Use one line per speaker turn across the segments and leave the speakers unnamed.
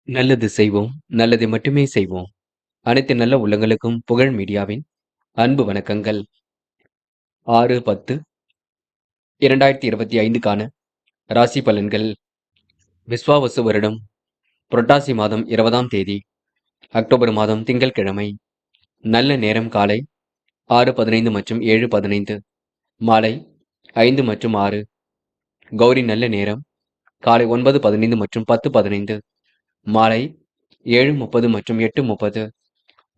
நல்லது செய்வோம், நல்லதை மட்டுமே செய்வோம். அனைத்து நல்ல உள்ளங்களுக்கும் புகழ் மீடியாவின் அன்பு வணக்கங்கள். 6/10/2025க்கான ராசி பலன்கள். விஸ்வாவசு வருடம் புரட்டாசி மாதம் 20ஆம் தேதி, அக்டோபர் மாதம் திங்கட்கிழமை. நல்ல நேரம் காலை 6:15 மற்றும் 7:15, மாலை 5 மற்றும் 6. கௌரி நல்ல நேரம் காலை 9:15 மற்றும் 10:15, மாலை 7:30 மற்றும் 8:30.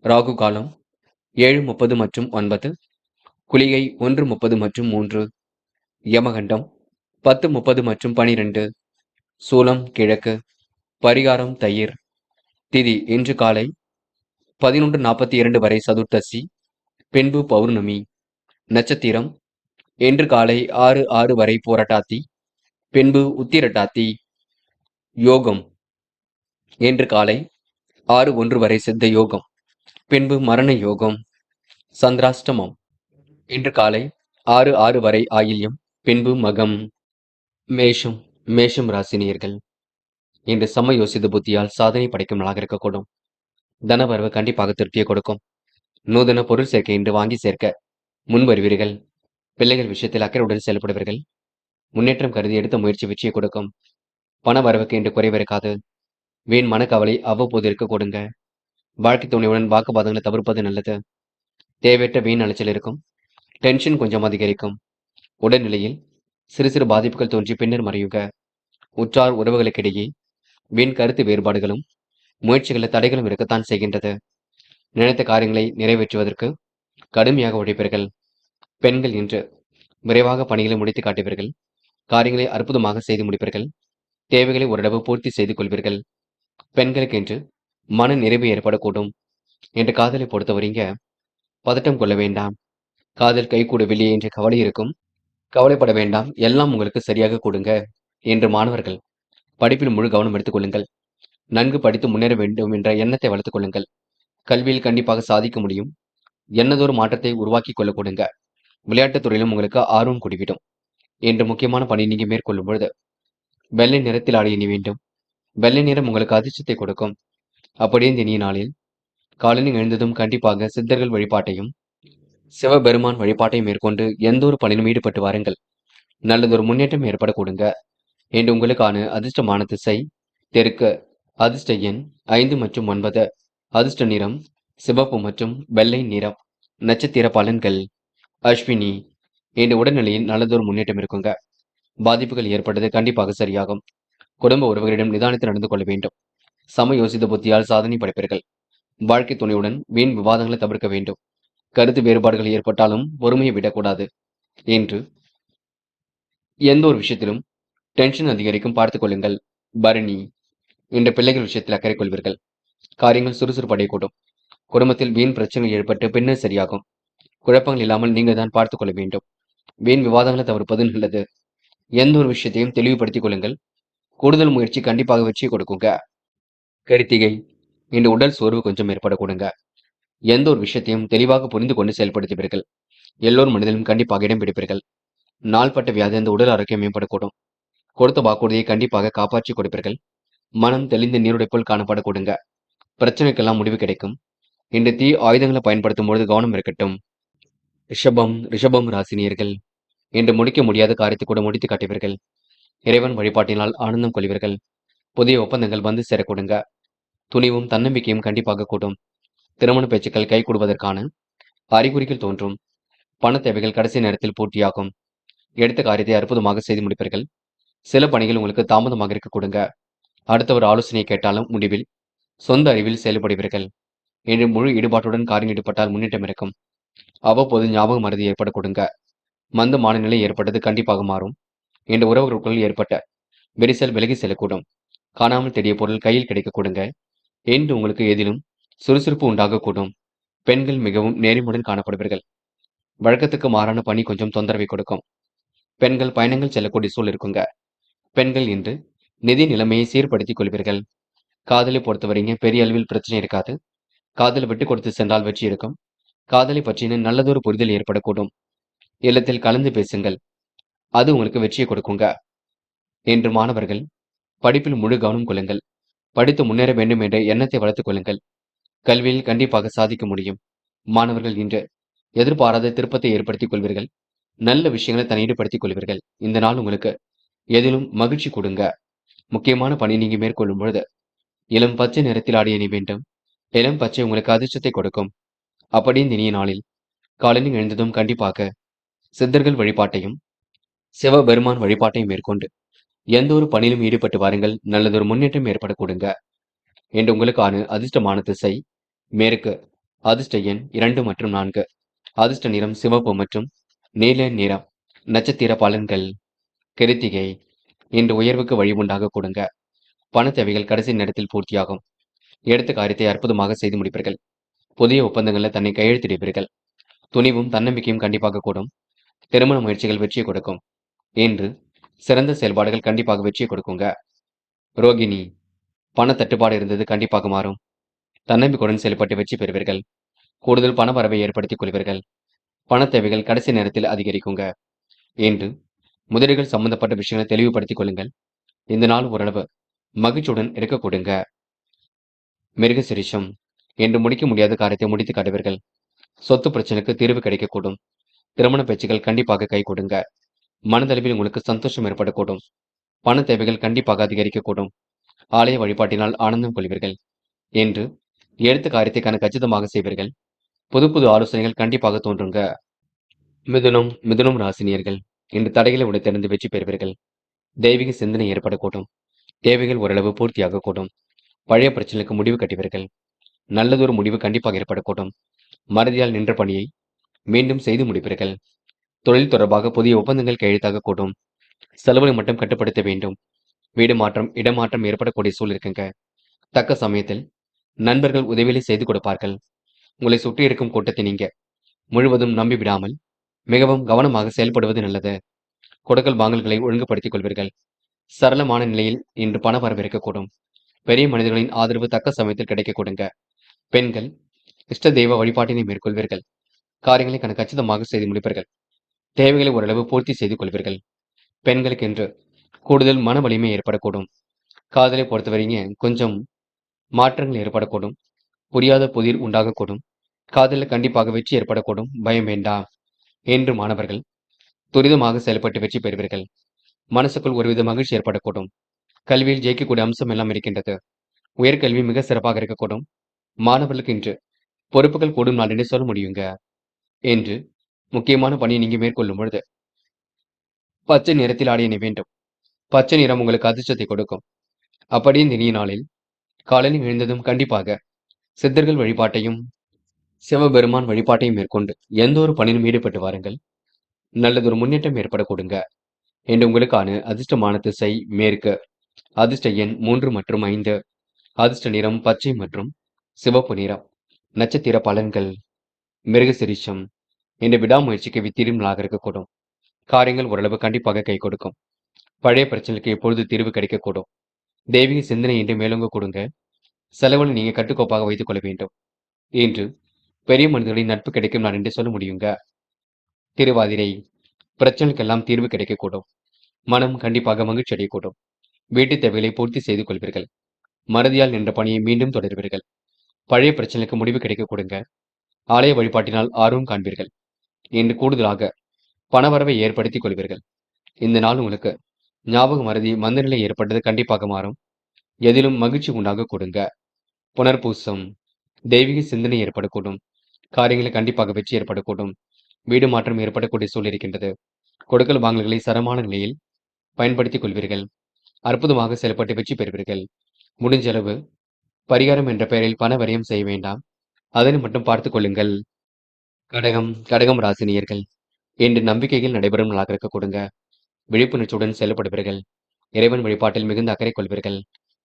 ராகு காலம் 7:30 மற்றும் 9, குளிகை 1:30 மற்றும் 3, யமகண்டம் 10:30 மற்றும் 12, சூலம் கிழக்கு, பரிகாரம் தயிர். திதி இன்று காலை 11:42 வரை சதுர்த்தசி, பின்பு பௌர்ணமி. நட்சத்திரம் இன்று காலை 6:06 வரை போரட்டாத்தி, பின்பு உத்திரட்டாத்தி. யோகம் இன்று காலை 6:01 வரை சித்த யோகம், பின்பு மரண யோகம். சந்திராஷ்டமம் இன்று காலை 6:06 வரை ஆயில்யம், பின்பு மகம். மேஷம் மேஷம் ராசினியர்கள் இன்று சமயோசித புத்தியால் சாதனை படைக்கும் நாளாக இருக்கக்கூடும். தனவரவு கண்டிப்பாக திருப்தியை கொடுக்கும். நூதன பொருள் சேர்க்கை இன்று வாங்கி சேர்க்க முன் வருவீர்கள். பிள்ளைகள் விஷயத்தில் அக்கறையுடன் செயல்படுவீர்கள். முன்னேற்றம் கருதி எடுத்த முயற்சி வெற்றியை கொடுக்கும். பண வரவுக்கு இன்று குறைவிருக்காது. வீண் மனக்கவலை அவ்வப்போது இருக்க கொடுங்க. வாழ்க்கை துணையுடன் வாக்குவாதங்களை தவிர்ப்பது நல்லது. தேவையற்ற வீண் அலைச்சல் இருக்கும். டென்ஷன் கொஞ்சம் அதிகரிக்கும். உடல்நிலையில் சிறு சிறு பாதிப்புகள் தோன்றி பின்னர் மறையுங்க. உற்றார் உறவுகளுக்கிடையே வீண் கருத்து வேறுபாடுகளும் முயற்சிகளில் தடைகளும் இருக்கத்தான் செய்கின்றது. நினைத்த காரியங்களை நிறைவேற்றுவதற்கு கடுமையாக உழைப்பீர்கள். பெண்கள் இன்று விரைவாக பணிகளை முடித்து காட்டுவீர்கள். காரியங்களை அற்புதமாக செய்து முடிப்பீர்கள். தேவைகளை ஓரளவு பூர்த்தி செய்து கொள்வீர்கள். பெண்களுக்கு இன்று மன நிறைவு ஏற்படக்கூடும். என்று காதலை பொறுத்தவரைங்க பதட்டம் கொள்ள வேண்டாம். காதல் கைகூடவில்லையே என்ற கவலை இருக்கும். கவலைப்பட வேண்டாம், எல்லாம் உங்களுக்கு சரியாக கொடுங்க. என்று மாணவர்கள் படிப்பில் முழு கவனம் எடுத்துக் கொள்ளுங்கள். நன்கு படித்து முன்னேற வேண்டும் என்ற எண்ணத்தை வளர்த்துக் கொள்ளுங்கள். கல்வியில் கண்டிப்பாக சாதிக்க முடியும். என்னதொரு மாற்றத்தை உருவாக்கி கொள்ள கொடுங்க. விளையாட்டுத் துறையிலும் உங்களுக்கு ஆர்வம் கூடிவிடும். என்று முக்கியமான பணி நீங்க மேற்கொள்ளும் பொழுது வெள்ளை நிறத்தில் ஆடை அணி வேண்டும். வெள்ளை நிறம் உங்களுக்கு அதிர்ஷ்டத்தை கொடுக்கும். அப்படியே இந்த இனிய நாளில் காலையில் எழுந்ததும் கண்டிப்பாக சித்தர்கள் வழிபாட்டையும் சிவபெருமான் வழிபாட்டையும் மேற்கொண்டு எந்த ஒரு பணியிலும் ஈடுபட்டு வாருங்கள். நல்லதொரு முன்னேற்றம் ஏற்பட கொடுங்க. என்று உங்களுக்கான அதிர்ஷ்டமான திசை தெற்கு. அதிர்ஷ்ட எண் 5 மற்றும் 9. அதிர்ஷ்ட நிறம் சிவப்பு மற்றும் வெள்ளை நிறம். நட்சத்திர பலன்கள். அஸ்வினி என்ற உடல்நிலையில் நல்லதொரு முன்னேற்றம் இருக்குங்க. பாதிப்புகள் ஏற்பட்டது கண்டிப்பாக சரியாகும். குடும்ப உறவுகளிடம் நிதானித்து நடந்து கொள்ள வேண்டும். சமயோசித புத்தியால் சாதனை படைப்பீர்கள். வாழ்க்கை துணையுடன் வீண் விவாதங்களை தவிர்க்க வேண்டும். கருத்து வேறுபாடுகள் ஏற்பட்டாலும் பொறுமையை விடக்கூடாது. என்று எந்த ஒரு விஷயத்திலும் டென்ஷன் அதிகரிக்கும், பார்த்துக் கொள்ளுங்கள். பரணி என்ற பிள்ளைகள் விஷயத்தில் அக்கறை கொள்வீர்கள். காரியங்கள் சுறுசுறுப்படையக்கூடும். குடும்பத்தில் வீண் பிரச்சனைகள் ஏற்பட்டு பின்னர் சரியாகும். குழப்பங்கள் இல்லாமல் நீங்கள் தான் பார்த்துக் கொள்ள வேண்டும். வீண் விவாதங்களை தவிர்ப்பது நல்லது. எந்த ஒரு விஷயத்தையும் தெளிவுபடுத்திக் கொள்ளுங்கள். கூடுதல் முயற்சி கண்டிப்பாக வெற்றியை கொடுக்குங்க. கரித்திகை இன்று உடல் சோர்வு கொஞ்சம் ஏற்பட கொடுங்க. எந்த ஒரு விஷயத்தையும் தெளிவாக புரிந்து கொண்டு செயல்படுத்துவீர்கள். எல்லோரும் மனிதனும் கண்டிப்பாக இடம் பிடிப்பீர்கள். நாள்பட்ட வியாதி அந்த உடல் ஆரோக்கியம் மேம்படக்கூடும். கொடுத்த வாக்குறுதியை கண்டிப்பாக காப்பாற்றி கொடுப்பீர்கள். மனம் தெளிந்த நீருடை போல் காணப்பட கொடுங்க. பிரச்சனைக்கெல்லாம் முடிவு கிடைக்கும். இன்று தீ ஆயுதங்களை பயன்படுத்தும் பொழுது கவனம் இருக்கட்டும். ரிஷபம் ராசினியர்கள் இன்று முடிக்க முடியாத காரியத்தை கூட முடித்து காட்டுவீர்கள். இறைவன் வழிபாட்டினால் ஆனந்தம் கொள்வீர்கள். புதிய ஒப்பந்தங்கள் வந்து சேர கொடுங்க. துணிவும் தன்னம்பிக்கையும் கண்டிப்பாக கூடும். திருமண பேச்சுக்கள் கை கூடுவதற்கான அறிகுறிகள் தோன்றும். பண தேவைகள் கடைசி நேரத்தில் பூர்த்தியாகும். எடுத்த காரியத்தை அற்புதமாக செய்து முடிப்பீர்கள். சில பணிகள் உங்களுக்கு தாமதமாக இருக்க கொடுங்க. அடுத்தவர் ஆலோசனையை கேட்டாலும் முடிவில் சொந்த அறிவில் செயல்படுவீர்கள். என்று முழு ஈடுபாட்டுடன் காரியம் ஈடுபட்டால் முன்னேற்றம் இருக்கும். அவ்வப்போது ஞாபக மறதி ஏற்பட கொடுங்க. மந்தமான நிலை ஏற்பட்டது கண்டிப்பாக மாறும். என்ற உறவுகளுக்குள் ஏற்பட்ட விரிசல் விலகி செல்லக்கூடும். காணாமல் தேடிய பொருள் கையில் கிடைக்க கொடுங்க. என்று உங்களுக்கு எதிலும் சுறுசுறுப்பு உண்டாகக்கூடும். பெண்கள் மிகவும் நேர்மையுடன் காணப்படுவீர்கள். வழக்கத்துக்கு மாறான பணி கொஞ்சம் தொந்தரவை கொடுக்கும். பெண்கள் பயணங்கள் செல்லக்கூடிய சூழல் இருக்குங்க. பெண்கள் இன்று நிதி நிலைமையை சீர்படுத்திக் கொள்வீர்கள். காதலை பொறுத்தவரைங்க பெரிய அளவில் பிரச்சனை இருக்காது. காதலை விட்டு கொடுத்து சென்றால் வெற்றி இருக்கும். காதலை பற்றின நல்லதொரு புரிதல் ஏற்படக்கூடும். இல்லத்தில் கலந்து பேசுங்கள். அது உங்களுக்கு வெற்றியை கொடுக்குங்க. என்று மாணவர்கள் படிப்பில் முழு கவனம் கொள்ளுங்கள். படித்து முன்னேற வேண்டும் என்ற எண்ணத்தை வளர்த்துக் கொள்ளுங்கள். கல்வியில் கண்டிப்பாக சாதிக்க முடியும். மாணவர்கள் இன்று எதிர்பாராத திருப்பத்தை ஏற்படுத்திக் கொள்வீர்கள். நல்ல விஷயங்களை தன்னை ஈடுபடுத்திக் கொள்வீர்கள். இந்த நாள் உங்களுக்கு எதிலும் மகிழ்ச்சி கொடுங்க. முக்கியமான பணி நீங்க மேற்கொள்ளும் பொழுது இளம் பச்சை நிறத்தில் ஆடை அணி வேண்டும். இளம் பச்சை உங்களுக்கு அதிர்ஷ்டத்தை கொடுக்கும். அப்படி இந்த இனிய நாளில் காலையில் எழுந்ததும் கண்டிப்பாக சித்தர்கள் வழிபாட்டையும் சிவபெருமான் வழிபாட்டையும் மேற்கொண்டு எந்த ஒரு பணியிலும் ஈடுபட்டு வாருங்கள். நல்லதொரு முன்னேற்றம் ஏற்பட கொடுங்க. என்று உங்களுக்கான அதிர்ஷ்டமான திசை மேற்கு. அதிர்ஷ்ட எண் 2 மற்றும் 4. அதிர்ஷ்ட நிறம் சிவப்பு மற்றும் நீல நிறம். நட்சத்திர பலன்கள். கிருத்திகை. இன்று உயர்வுக்கு வழி உண்டாக கொடுங்க. பண தேவைகள் கடைசி நேரத்தில் பூர்த்தியாகும். எடுத்த காரியத்தை அற்புதமாக செய்து முடிப்பீர்கள். புதிய ஒப்பந்தங்களில் தன்னை கையெழுத்திடுவீர்கள். துணிவும் தன்னம்பிக்கையும் கண்டிப்பாக கூடும். திருமண முயற்சிகள் வெற்றியை கொடுக்கும். இன்று சிறந்த செயல்பாடுகள் கண்டிப்பாக வெற்றியை கொடுக்குங்க. ரோகிணி. பண தட்டுப்பாடு இருந்தது கண்டிப்பாக மாறும். தன்னம்பிக்கையுடன் செயல்பட்டு வெற்றி பெறுவீர்கள். கூடுதல் பண வரவை ஏற்படுத்திக் கொள்வீர்கள். பண தேவைகள் கடைசி நேரத்தில் அதிகரிக்குங்க. இன்று முதலீடுகள் சம்பந்தப்பட்ட விஷயங்களை தெளிவுபடுத்திக் கொள்ளுங்கள். இந்த நாள் ஓரளவு மகிழ்ச்சியுடன் இருக்க கொடுங்க. மிருகசிரிஷம். என்று முடிக்க முடியாத காரியத்தை முடித்து காட்டுவீர்கள். சொத்து பிரச்சனைக்கு தீர்வு கிடைக்கக்கூடும். திருமண பேச்சுகள் கண்டிப்பாக கை கொடுங்க. மனதளவில் உங்களுக்கு சந்தோஷம் ஏற்படக்கூடும். பண தேவைகள் கண்டிப்பாக அதிகரிக்கக்கூடும். ஆலய வழிபாட்டினால் ஆனந்தம் கொள்வீர்கள். என்று எடுத்த காரியத்தை கச்சிதமாக செய்வீர்கள். புது புது ஆலோசனைகள் கண்டிப்பாக தோன்றுங்க. மிதுனம் ராசினியர்கள் இன்று தடைகளை உடைத்தெறிந்து வெற்றி பெறுவீர்கள். தெய்வீக சிந்தனை ஏற்படக்கூடும். தேவைகள் ஓரளவு பூர்த்தியாக கூடும். பழைய பிரச்சனைக்கு முடிவு கட்டுவீர்கள். நல்லதொரு முடிவு கண்டிப்பாக ஏற்படக்கூடும். மறதியால் நின்ற பணியை மீண்டும் செய்து முடிப்பீர்கள். தொழில் தொடர்பாக புதிய ஒப்பந்தங்கள் கையெழுத்தாக கூடும். செலவுகளை மட்டும் கட்டுப்படுத்த வேண்டும். வீடு மாற்றம் இடமாற்றம் ஏற்படக்கூடிய சூழல் இருக்குங்க. தக்க சமயத்தில் நண்பர்கள் உதவிகளை செய்து கொடுப்பார்கள். உங்களை சுற்றி இருக்கும் கூட்டத்தை நீங்க முழுவதும் நம்பி விடாமல் மிகவும் கவனமாக செயல்படுவது நல்லது. கொடுக்கல் வாங்கல்களை ஒழுங்குபடுத்திக் கொள்வீர்கள். சரளமான நிலையில் இன்று பண வரவு இருக்கக்கூடும். பெரிய மனிதர்களின் ஆதரவு தக்க சமயத்தில் கிடைக்க கொடுங்க. பெண்கள் இஷ்ட தெய்வ வழிபாட்டினை மேற்கொள்வீர்கள். காரியங்களை கச்சிதமாக செய்து முடிப்பீர்கள். தேவைகளை ஓரளவு பூர்த்தி செய்து கொள்வீர்கள். பெண்களுக்கு என்று கூடுதல் மன வலிமை ஏற்படக்கூடும். காதலை பொறுத்தவரைங்க கொஞ்சம் மாற்றங்கள் ஏற்படக்கூடும். புரியாத புதிர் உண்டாகக்கூடும். காதலில் கண்டிப்பாக வெற்றி ஏற்படக்கூடும். பயம் வேண்டாம். என்று மாணவர்கள் துரிதமாக செயல்பட்டு வெற்றி பெறுவீர்கள். மனசுக்குள் ஒருவித மகிழ்ச்சி ஏற்படக்கூடும். கல்வியில் ஜெயிக்கக்கூடிய அம்சம் எல்லாம் இருக்கின்றது. உயர்கல்வி மிக சிறப்பாக இருக்கக்கூடும். மாணவர்களுக்கு இன்று பொறுப்புகள் கூடும் நாள் என்று சொல்ல முடியுங்க. என்று முக்கியமான பணியை நீங்க மேற்கொள்ளும் பொழுது பச்சை நிறத்தில் ஆடை அணி வேண்டும். பச்சை நிறம் உங்களுக்கு அதிர்ஷ்டத்தை கொடுக்கும். அப்படி இந்த இனிய நாளில் காலையில் எழுந்ததும் கண்டிப்பாக சித்தர்கள் வழிபாட்டையும் சிவபெருமான் வழிபாட்டையும் மேற்கொண்டு எந்த ஒரு பணியிலும் ஈடுபட்டு வாருங்கள். நல்லதொரு முன்னேற்றம் ஏற்பட கொடுங்க. என்று உங்களுக்கான அதிர்ஷ்டமான திசை மேற்கு. அதிர்ஷ்ட எண் 3 மற்றும் 5. அதிர்ஷ்ட நிறம் பச்சை மற்றும் சிவப்பு நிறம். நட்சத்திர பலன்கள். மிருகசிரிஷம். என்ற விடாமுயற்சிக்கு வித்திருமலாக இருக்கக்கூடும். காரியங்கள் ஓரளவு கண்டிப்பாக கை கொடுக்கும். பழைய பிரச்சனைக்கு எப்பொழுது தீர்வு கிடைக்கக்கூடும். தெய்வீக சிந்தனை என்று மேலோங்க கொடுங்க. செலவுகளை நீங்க கட்டுக்கோப்பாக வைத்துக் கொள்ள வேண்டும். இன்று பெரிய மனிதர்களின் நட்பு கிடைக்கும் நான் என்று சொல்ல முடியுங்க. திருவாதிரை. பிரச்சனைக்கெல்லாம் தீர்வு கிடைக்கக்கூடும். மனம் கண்டிப்பாக மகிழ்ச்சி அடையக்கூடும். வீட்டு தேவைகளை பூர்த்தி செய்து கொள்வீர்கள். மறதியால் நின்ற பணியை மீண்டும் தொடர்வீர்கள். பழைய பிரச்சனைக்கு முடிவு கிடைக்க கொடுங்க. ஆலய வழிபாட்டினால் ஆர்வம் காண்பீர்கள். இன்று கூடுதலாக பணவரவை ஏற்படுத்திக் கொள்வீர்கள். இந்த நாள் உங்களுக்கு ஞாபக மறதி மந்தநிலை ஏற்பட்டது கண்டிப்பாக மாறும். எதிலும் மகிழ்ச்சி உண்டாக கொடுங்க. புனர்பூசம். தெய்வீக சிந்தனை ஏற்படக்கூடும். காரியங்களில் கண்டிப்பாக வெற்றி ஏற்படக்கூடும். வீடு மாற்றம் ஏற்படக்கூடிய சூழல் இருக்கின்றது. கொடுக்கல் வாங்கல்களை சரமான நிலையில் பயன்படுத்திக் கொள்வீர்கள். அற்புதமாக செயல்பட்டு வெற்றி பெறுவீர்கள். முடிஞ்ச அளவு பரிகாரம் என்ற பெயரில் பண விரயம் செய்ய வேண்டாம். அதனை மட்டும் பார்த்துக் கொள்ளுங்கள். கடகம் ராசினியர்கள் இன்று நம்பிக்கைகள் நடைபெறும் நாளாக இருக்க கொடுங்க. விழிப்புணர்ச்சியுடன் செயல்படுவீர்கள். இறைவன் வழிபாட்டில் மிகுந்த அக்கறை கொள்வீர்கள்.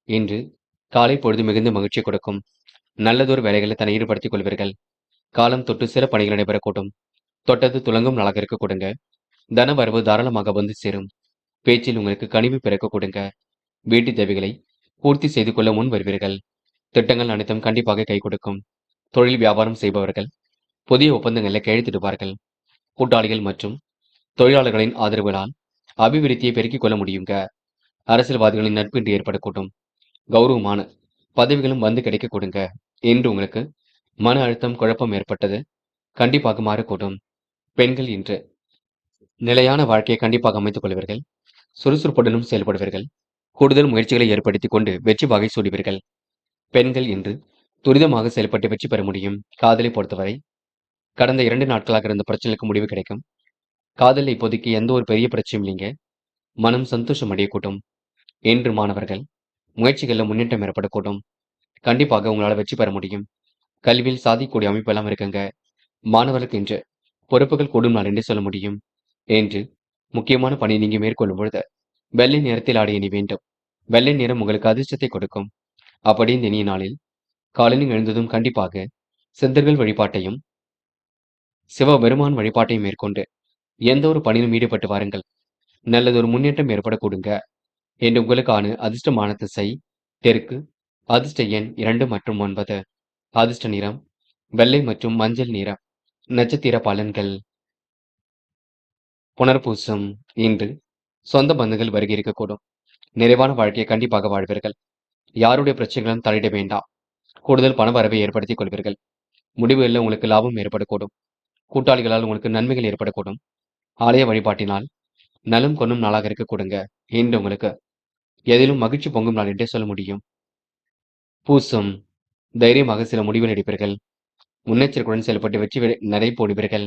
இன்று காலை பொழுது மிகுந்த மகிழ்ச்சி கொடுக்கும். நல்லதொரு வேலைகளை தன்னை ஈடுபடுத்திக் கொள்வீர்கள். காலம் தொட்டு சில பணிகள் நடைபெறக்கூடும். தொட்டது துலங்கும் நாளாக இருக்க கொடுங்க. தன வரவு தாராளமாக வந்து சேரும். பேச்சில் உங்களுக்கு கனிவு பிறக்க கொடுங்க. வீட்டு தேவைகளை பூர்த்தி செய்து கொள்ள முன் வருவீர்கள். திட்டங்கள் அனைத்தும் கண்டிப்பாக கை கொடுக்கும். தொழில் வியாபாரம் செய்பவர்கள் புதிய ஒப்பந்தங்களை கையெழுத்திடுவார்கள். கூட்டாளிகள் மற்றும் தொழிலாளர்களின் ஆதரவுகளால் அபிவிருத்தியை பெருக்கிக் கொள்ள முடியுங்க. அரசியல்வாதிகளின் நட்பு இன்று ஏற்படக்கூடும். கௌரவமான பதவிகளும் வந்து கிடைக்க கொடுங்க. இன்று உங்களுக்கு மன அழுத்தம், குழப்பம் ஏற்பட்டது. கண்டிப்பாக மாறக்கூடும். பெண்கள் இன்று நிலையான வாழ்க்கையை கண்டிப்பாக அமைத்துக் கொள்வீர்கள். சுறுசுறுப்புடனும் செயல்படுவீர்கள். கூடுதல் முயற்சிகளை ஏற்படுத்திக் கொண்டு வெற்றி வாகை சூடுவீர்கள். பெண்கள் இன்று துரிதமாக செயல்பட்டு வெற்றி பெற முடியும். காதலை பொறுத்தவரை கடந்த 2 நாட்களாக இருந்த பிரச்சனைக்கு முடிவு கிடைக்கும். காதல்ல இப்போதைக்கு எந்த ஒரு பெரிய பிரச்சனையும் இல்லைங்க. மனம் சந்தோஷம் அடையக்கூடும். இன்று மாணவர்கள் முயற்சிகள்ல முன்னேற்றம் ஏற்படக்கூடும். கண்டிப்பாக உங்களால வெற்றி பெற முடியும். கல்வியில் சாதிக்கக்கூடிய அமைப்பெல்லாம் இருக்குங்க. மாணவர்களுக்கு இன்று பொறுப்புகள் கூடும் நாள் என்றே சொல்ல முடியும். என்று முக்கியமான பணி நீங்க மேற்கொள்ளும் பொழுது வெள்ளை நிறத்தில் ஆடை அணி வேண்டும். வெள்ளை நிறம் உங்களுக்கு அதிர்ஷ்டத்தை கொடுக்கும். அப்படி இந்த இனிய நாளில் காலையில் எழுந்ததும் கண்டிப்பாக சித்தர்கள் வழிபாட்டையும் சிவபெருமான் வழிபாட்டையும் மேற்கொண்டு எந்த ஒரு பணியிலும் ஈடுபட்டு வாருங்கள். நல்லதொரு முன்னேற்றம் ஏற்படக்கூடுங்க. என்று உங்களுக்கான அதிர்ஷ்டமான திசை தெற்கு. அதிர்ஷ்ட எண் 2 மற்றும் 9. அதிர்ஷ்ட நிறம் வெள்ளை மற்றும் மஞ்சள் நிறம். நட்சத்திர பலன்கள். புனர்பூசம் இன்று சொந்த பந்துகள் வருகை இருக்கக்கூடும். நிறைவான வாழ்க்கையை கண்டிப்பாக வாழ்வீர்கள். யாருடைய பிரச்சனைகளும் தலையிட வேண்டாம். கூடுதல் பண வரவை ஏற்படுத்திக் கொள்வீர்கள். முடிவுகளில் உங்களுக்கு லாபம் ஏற்படக்கூடும். கூட்டாளிகளால் உங்களுக்கு நன்மைகள் ஏற்படக்கூடும். ஆலய வழிபாட்டினால் நலம் கொண்ணும் நாளாக இருக்க கொடுங்க. இன்று உங்களுக்கு எதிலும் மகிழ்ச்சி பொங்கும் நாள் என்றே சொல்ல முடியும். பூசம் தைரியமாக சில முடிவுகள் எடுப்பீர்கள். முன்னெச்சரிக்கையுடன் செயல்பட்டு வெற்றி நடை போடுவீர்கள்.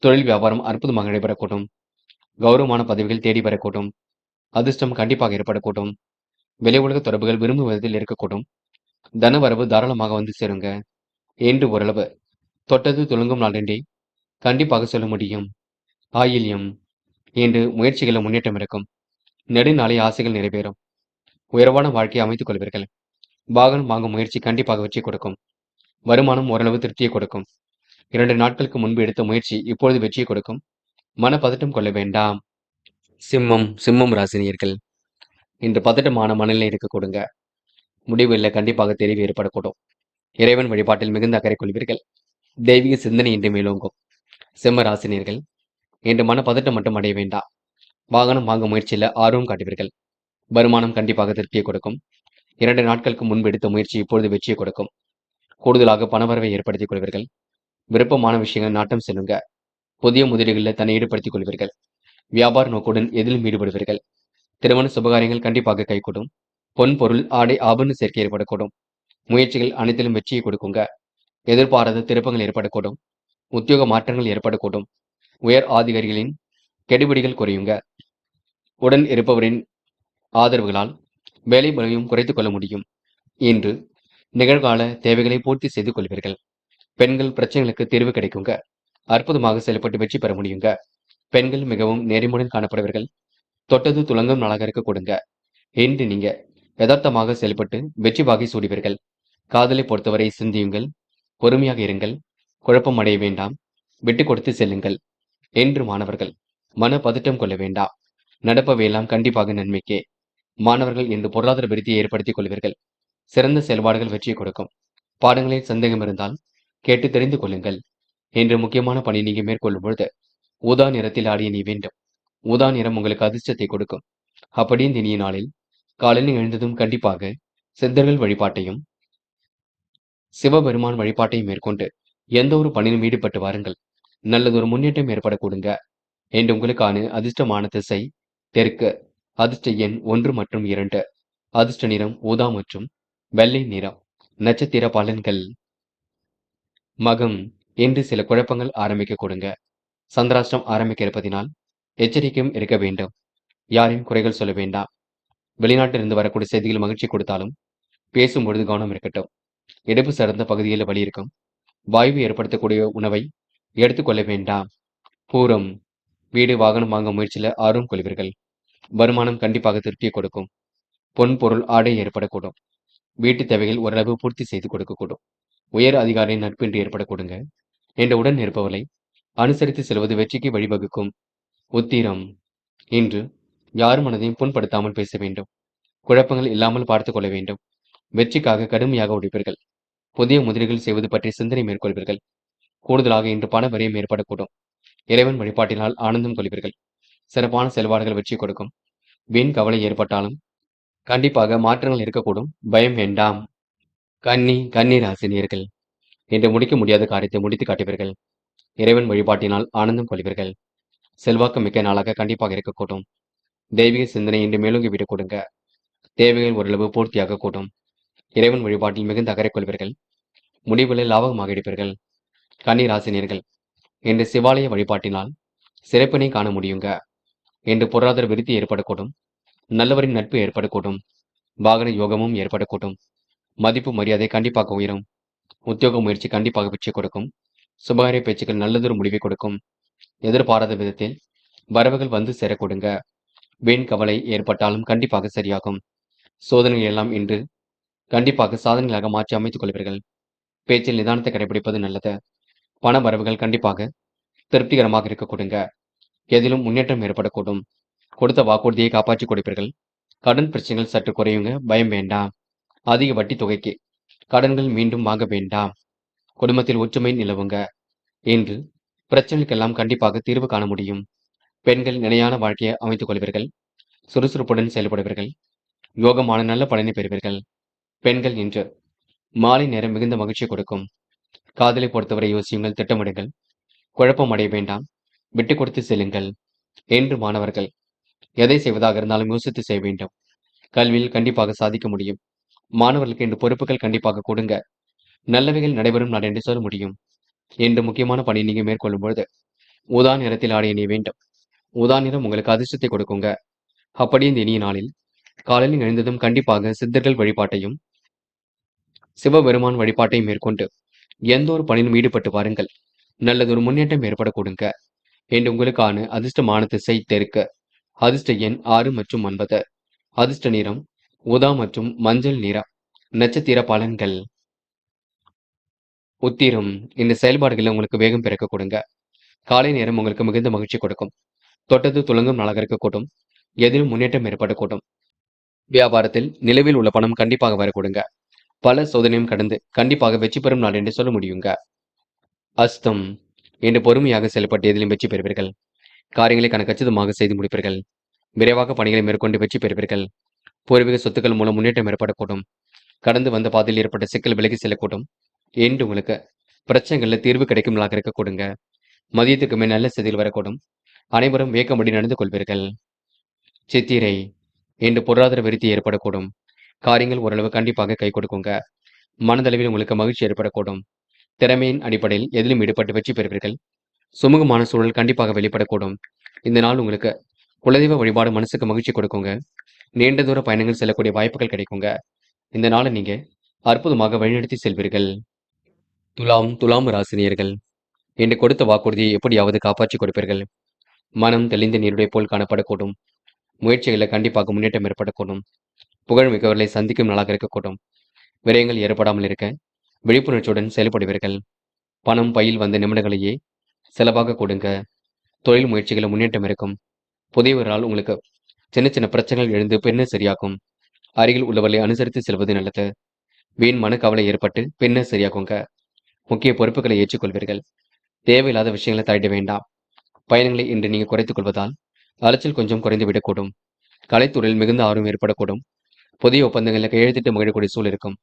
தொழில் வியாபாரம் அற்புதமாக நடைபெறக்கூடும். கௌரவமான பதவிகள் தேடி வரக்கூடும். அதிர்ஷ்டம் கண்டிப்பாக ஏற்படக்கூடும். வெளி உலக தொடர்புகள் விரும்புவதில் இருக்கக்கூடும். தனவரவு தாராளமாக வந்து சேருங்க. என்று ஓரளவு தொட்டது துளங்கும் நாள் என்றே கண்டிப்பாக சொல்ல முடியும். ஆயில்யம் என்று முயற்சிகளில் முன்னேற்றம் இருக்கும். நெடுநாளை ஆசைகள் நிறைவேறும். உயர்வான வாழ்க்கையை அமைத்துக் கொள்வீர்கள். வாகனம் வாங்கும் முயற்சி கண்டிப்பாக வெற்றி கொடுக்கும். வருமானம் ஓரளவு திருப்தியை கொடுக்கும். 2 நாட்களுக்கு முன்பு எடுத்த முயற்சி இப்பொழுது வெற்றியை கொடுக்கும். மனப்பதட்டம் கொள்ள வேண்டாம். சிம்மம் ராசினியர்கள் இன்று பதட்டமான மனநிலை இருக்க கொடுங்க. முடிவுகளில் கண்டிப்பாக தெளிவு ஏற்படக்கூடும். இறைவன் வழிபாட்டில் மிகுந்த அக்கறை கொள்வீர்கள். தெய்வீக சிந்தனை இன்று மேலோங்கும். சிம்ம ராசினியர்கள் இன்று மனப்பதட்டம் மட்டும் அடைய வேண்டாம். வாகனம் வாங்கும் முயற்சியில் ஆர்வம் காட்டுவீர்கள். வருமானம் கண்டிப்பாக திருப்தியை கொடுக்கும். 2 நாட்களுக்கு முன்பு எடுத்த முயற்சி இப்பொழுது வெற்றியை கொடுக்கும். கூடுதலாக பணவரவை ஏற்படுத்திக் கொள்வீர்கள். விருப்பமான விஷயங்கள் நாட்டம் செல்லுங்க. புதிய முதலீடுகளில் தன்னை ஈடுபடுத்திக் கொள்வீர்கள். வியாபார நோக்குடன் எதிலும் ஈடுபடுவீர்கள். திருமண சுபகாரியங்கள் கண்டிப்பாக கைகூடும். பொன் பொருள் ஆடை ஆபரண சேர்க்கை ஏற்படக்கூடும். முயற்சிகள் அனைத்திலும் வெற்றியை கொடுக்குங்க. எதிர்பாராத திருப்பங்கள் ஏற்படக்கூடும். உத்தியோக மாற்றங்கள் ஏற்படக்கூடும். உயர் அதிகாரிகளின் கெடுபிடிகள் குறையுங்க. உடன் இருப்பவரின் ஆதரவுகளால் வேலை பலுவையும் குறைத்துக் கொள்ள முடியும். இன்று நிகழ்கால தேவைகளை பூர்த்தி செய்து கொள்வீர்கள். பெண்கள் பிரச்சனைகளுக்கு தீர்வு கிடைக்குங்க. அற்புதமாக செயல்பட்டு வெற்றி பெற முடியுங்க. பெண்கள் மிகவும் நேர்மையுடன் காணப்படுவீர்கள். தொட்டது துலங்கும் நாளாக இருக்க கொடுங்க. இன்று நீங்க யதார்த்தமாக செயல்பட்டு வெற்றி வாகை சூடுவீர்கள். காதலை பொறுத்தவரை சிந்தியுங்கள். பொறுமையாக இருங்கள். குழப்பம் அடைய வேண்டாம். விட்டு கொடுத்து செல்லுங்கள். என்று மாணவர்கள் மன பதட்டம் கொள்ள வேண்டாம். நடப்பவையெல்லாம் கண்டிப்பாக நன்மைக்கே. மாணவர்கள் இன்று பொருளாதார விருத்தியை ஏற்படுத்திக் கொள்வீர்கள். சிறந்த செயல்பாடுகள் வெற்றியை கொடுக்கும். பாடங்களில் சந்தேகம் இருந்தால் கேட்டு தெரிந்து கொள்ளுங்கள். என்று முக்கியமான பணி நீங்க மேற்கொள்ளும் பொழுது ஊதா நிறத்தில் ஆடிய நீ வேண்டும். ஊதா நிறம் உங்களுக்கு அதிர்ஷ்டத்தை கொடுக்கும். அப்படி இந்த இனிய நாளில் காலையில் எழுந்ததும் கண்டிப்பாக சித்தர்கள் வழிபாட்டையும் சிவபெருமான் வழிபாட்டையும் மேற்கொண்டு எந்த ஒரு பணியிலும் ஈடுபட்டு வாருங்கள். நல்லதொரு முன்னேற்றம் ஏற்படக்கூடுங்க. என்று உங்களுக்கான அதிர்ஷ்டமான திசை தெற்கு. அதிர்ஷ்ட எண் 1 மற்றும் 2. அதிர்ஷ்ட நிறம் ஊதா மற்றும் வெள்ளை நிறம். நட்சத்திர பலன்கள். மகம் என்று சில குழப்பங்கள் ஆரம்பிக்க கொடுங்க. சந்திராஷ்டிரம் ஆரம்பிக்க இருப்பதினால் எச்சரிக்கையும் இருக்க வேண்டும். யாரையும் குறைகள் சொல்ல வேண்டாம். வெளிநாட்டிலிருந்து வரக்கூடிய செய்திகள் மகிழ்ச்சி கொடுத்தாலும் பேசும்பொழுது கவனம் இருக்கட்டும். இடுப்பு சார்ந்த பகுதியில் வலி இருக்கும். வாய்வு ஏற்படுத்தக்கூடிய உணவை எடுத்துக்கொள்ள வேண்டாம். பூரம் வீடு வாகனம் வாங்கும் முயற்சியில் ஆர்வம் கொள்வீர்கள். வருமானம் கண்டிப்பாக திருப்தியை கொடுக்கும். பொன் பொருள் ஆடை ஏற்படக்கூடும். வீட்டு தேவைகள் ஓரளவு பூர்த்தி செய்து கொடுக்கக்கூடும். உயர் அதிகாரியின் நட்பின்றி ஏற்படக்கூடுங்க. என்ற உடன் இருப்பவர்களை அனுசரித்து செல்வது வெற்றிக்கு வழிவகுக்கும். உத்திரம் இன்று யார் மனதையும் புண்படுத்தாமல் பேச வேண்டும். குழப்பங்கள் இல்லாமல் பார்த்துக் கொள்ள வேண்டும். வெற்றிக்காக கடுமையாக உழைப்பீர்கள். புதிய முதலீடுகள் செய்வது பற்றி சிந்தனை மேற்கொள்வீர்கள். கூடுதலாக இன்று பண வரியம் ஏற்படக்கூடும். இறைவன் வழிபாட்டினால் ஆனந்தம் கொள்வீர்கள். சிறப்பான செயல்பாடுகள் வெற்றி கொடுக்கும். வீண் கவலை ஏற்பட்டாலும் கண்டிப்பாக மாற்றங்கள் இருக்கக்கூடும். பயம் வேண்டாம். கன்னி ராசினியர்கள் இன்று முடிக்க முடியாத காரியத்தை முடித்து காட்டுவீர்கள். இறைவன் வழிபாட்டினால் ஆனந்தம் கொள்வீர்கள். செல்வாக்கு மிக்க நாளாக கண்டிப்பாக இருக்கக்கூடும். தெய்வீக சிந்தனை இன்று மேலோங்கி விடக் கொடுங்க. தேவைகள் ஓரளவு பூர்த்தியாக கூடும். இறைவன் வழிபாட்டில் மிகுந்த அக்கறை கொள்வீர்கள். முடிவுகளை லாபகமாக எடுப்பீர்கள். கன்னி ராசினியர்கள் இன்று சிவாலய வழிபாட்டினால் சிறப்பினை காண முடியுங்க. இன்று பொருளாதார விருத்தி ஏற்படக்கூடும். நல்லவரின் நட்பு ஏற்படக்கூடும். வாகன யோகமும் ஏற்படக்கூடும். மதிப்பு மரியாதை கண்டிப்பாக உயரும். உத்தியோக முயற்சி கண்டிப்பாக வெற்றி கொடுக்கும். சுபகாரிய பேச்சுக்கள் நல்லதொரு முடிவை கொடுக்கும். எதிர்பாராத விதத்தில் வரவுகள் வந்து சேரக்கூடுங்க. வீண் கவலை ஏற்பட்டாலும் கண்டிப்பாக சரியாகும். சோதனைகள் எல்லாம் இன்று கண்டிப்பாக சாதனைகளாக மாற்றி அமைத்துக் கொள்வீர்கள். பேச்சில் நிதானத்தை கடைபிடிப்பது நல்லது. பண வரவுகள் கண்டிப்பாக திருப்திகரமாக இருக்க கொடுங்க. எதிலும் முன்னேற்றம் ஏற்படக்கூடும். கொடுத்த வாக்குறுதியை காப்பாற்றிக் கொடுப்பீர்கள். கடன் பிரச்சனைகள் சற்று குறையுங்க. பயம் வேண்டாம். அதிக வட்டி தொகைக்கு கடன்கள் மீண்டும் வாங்க வேண்டாம். குடும்பத்தில் ஒற்றுமை நிலவுங்க. இன்று பிரச்சனைக்கெல்லாம் கண்டிப்பாக தீர்வு காண முடியும். பெண்கள் நிலையான வாழ்க்கையை அமைத்துக் கொள்வீர்கள். சுறுசுறுப்புடன் செயல்படுவீர்கள். யோகமான நல்ல பலனை பெறுவீர்கள். பெண்கள் இன்று மாலை நேரம் மிகுந்த மகிழ்ச்சி கொடுக்கும். காதலை பொறுத்தவரை யோசியுங்கள், திட்டமிடுங்கள். குழப்பம் அடைய வேண்டாம். விட்டு கொடுத்து செல்லுங்கள். என்று மாணவர்கள் எதை செய்வதாக இருந்தாலும் யோசித்து செய்ய வேண்டும். கல்வியில் கண்டிப்பாக சாதிக்க முடியும். மாணவர்களுக்கு இன்று பொறுப்புகள் கண்டிப்பாக கொடுங்க. நல்லவைகள் நடைபெறும் நாள் என்று சொல்ல முடியும். இன்று முக்கியமான பணி நீங்க மேற்கொள்ளும் பொழுது ஊதா நிறத்தில் ஆடை அணிய வேண்டும். ஊதா நிறம் உங்களுக்கு அதிர்ஷ்டத்தை கொடுக்குங்க. அப்படி இந்த இனிய நாளில் காலையில் எழுந்ததும் கண்டிப்பாக சித்தர்கள் வழிபாட்டையும் சிவபெருமான் வழிபாட்டையும் மேற்கொண்டு எந்த ஒரு பணியிலும் ஈடுபட்டு வாருங்கள். நல்லதொரு முன்னேற்றம் ஏற்படக்கூடுங்க. என்று உங்களுக்கான அதிர்ஷ்டமான திசை தெற்கு. அதிர்ஷ்ட எண் 6 மற்றும் 9. அதிர்ஷ்ட நிறம் ஊதா மற்றும் மஞ்சள் நிறம். நட்சத்திர பலன்கள். உத்திரம் இந்த செயல்பாடுகளில் உங்களுக்கு வேகம் பிறக்க கொடுங்க. காலை நேரம் உங்களுக்கு மிகுந்த மகிழ்ச்சி கொடுக்கும். தொட்டது துலங்கும் நாளாக இருக்கக்கூடும். எதிலும் முன்னேற்றம் ஏற்படக்கூடும். வியாபாரத்தில் நிலவில் உள்ள பணம் கண்டிப்பாக வர கொடுங்க. பல சோதனையும் கடந்து கண்டிப்பாக வெற்றி பெறும் நாள் என்று சொல்ல முடியுங்க. அஸ்தம் என்று பொறுமையாக செயல்பட்டு எதிலும் வெற்றி பெறுவீர்கள். காரியங்களை கச்சிதமாக செய்து முடிப்பீர்கள். விரைவாக பணிகளை மேற்கொண்டு வெற்றி பெறுவீர்கள். பூர்வீக சொத்துக்கள் மூலம் முன்னேற்றம் ஏற்படக்கூடும். கடந்து வந்த பாதையில் ஏற்பட்ட சிக்கல் விலகி செல்லக்கூடும். என்று உங்களுக்கு பிரச்சனைகள்ல தீர்வு கிடைக்கும் நாளாக இருக்க கொடுங்க. மதியத்துக்கு மேல் நல்ல செய்திகள் வரக்கூடும். அனைவரும் வேக்கம்படி நடந்து கொள்வீர்கள். சித்திரை என்று பொருளாதார விருத்தி ஏற்படக்கூடும். காரியங்கள் ஓரளவு கண்டிப்பாக கை கொடுக்குங்க. மனதளவில் உங்களுக்கு மகிழ்ச்சி ஏற்படக்கூடும். திறமையின் அடிப்படையில் எதிலும் ஈடுபட்டு வெற்றி பெறுவீர்கள். சுமூகமான சூழல் கண்டிப்பாக வெளிப்படக்கூடும். இந்த நாள் உங்களுக்கு குலதெய்வ வழிபாடு மனசுக்கு மகிழ்ச்சி கொடுக்குங்க. நீண்ட தூர பயணங்கள் செல்லக்கூடிய வாய்ப்புகள் கிடைக்குங்க. இந்த நாளை நீங்க அற்புதமாக வழிநடத்தி செல்வீர்கள். துலாம் ராசினியர்கள் என்று கொடுத்த வாக்குறுதியை எப்படியாவது காப்பாற்றி கொடுப்பீர்கள். மனம் தெளிந்த நீருடைய போல் காணப்படக்கூடும். முயற்சிகளில் கண்டிப்பாக முன்னேற்றம் ஏற்படக்கூடும். புகழ் மிக்கவர்களை சந்திக்கும் நாளாக இருக்கக்கூடும். விரயங்கள் ஏற்படாமல் இருக்க விழிப்புணர்ச்சியுடன் செயல்படுவீர்கள். பணம் பையில் வந்த நிமிடங்களையே செலவாக கொடுங்க. தொழில் முயற்சிகளில் முன்னேற்றம் இருக்கும். புதியவரால் உங்களுக்கு சின்ன சின்ன பிரச்சனைகள் எழுந்து பின்னர் சரியாகும். அருகில் உள்ளவர்களை அனுசரித்து செல்வது நல்லது. வீண் மனக்கவலை ஏற்பட்டு பின்னர் சரியாகுங்க. முக்கிய பொறுப்புகளை ஏற்றுக்கொள்வீர்கள். தேவையில்லாத விஷயங்களை தலையிட வேண்டாம். பயணங்களை இன்று நீங்க குறைத்துக் கொள்வதால் அலைச்சல் கொஞ்சம் குறைந்து விடக்கூடும். கலைத்துறையில் மிகுந்த ஆர்வம் ஏற்படக்கூடும். புதிய ஒப்பந்தங்களில் கையெழுத்திட்டு மகிழக்கூடிய சூழல் இருக்கும்.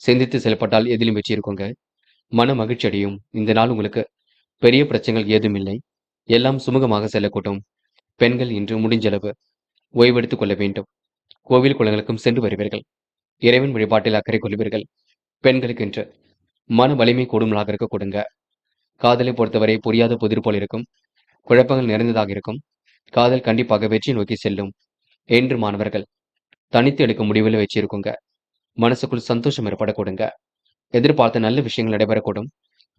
சிந்தித்து செயல்பட்டால் எதிலும் வெற்றி இருக்குங்க. மன மகிழ்ச்சி அடையும். இந்த நாள் உங்களுக்கு பெரிய பிரச்சனைகள் ஏதும் இல்லை. எல்லாம் சுமூகமாக செல்லக்கூடும். பெண்கள் இன்று முடிஞ்சளவு ஓய்வெடுத்துக் கொள்ள வேண்டும். கோவில் குளங்களுக்கும் சென்று வருவீர்கள். இறைவன் வழிபாட்டில் அக்கறை கொள்வீர்கள். பெண்களுக்கு இன்று மன வலிமை கூடும் நாளாக இருக்க கொடுங்க. காதலை பொறுத்தவரை புரியாத புதிர் போல் இருக்கும். குழப்பங்கள் நிறைந்ததாக இருக்கும். காதல் கண்டிப்பாக வெற்றி நோக்கி செல்லும். என்று மாணவர்கள் தனித்து எடுக்கும் முடிவில் வச்சிருக்குங்க. மனசுக்குள் சந்தோஷம் ஏற்பட கொடுங்க. எதிர்பார்த்த நல்ல விஷயங்கள் நடைபெறக்கூடும்.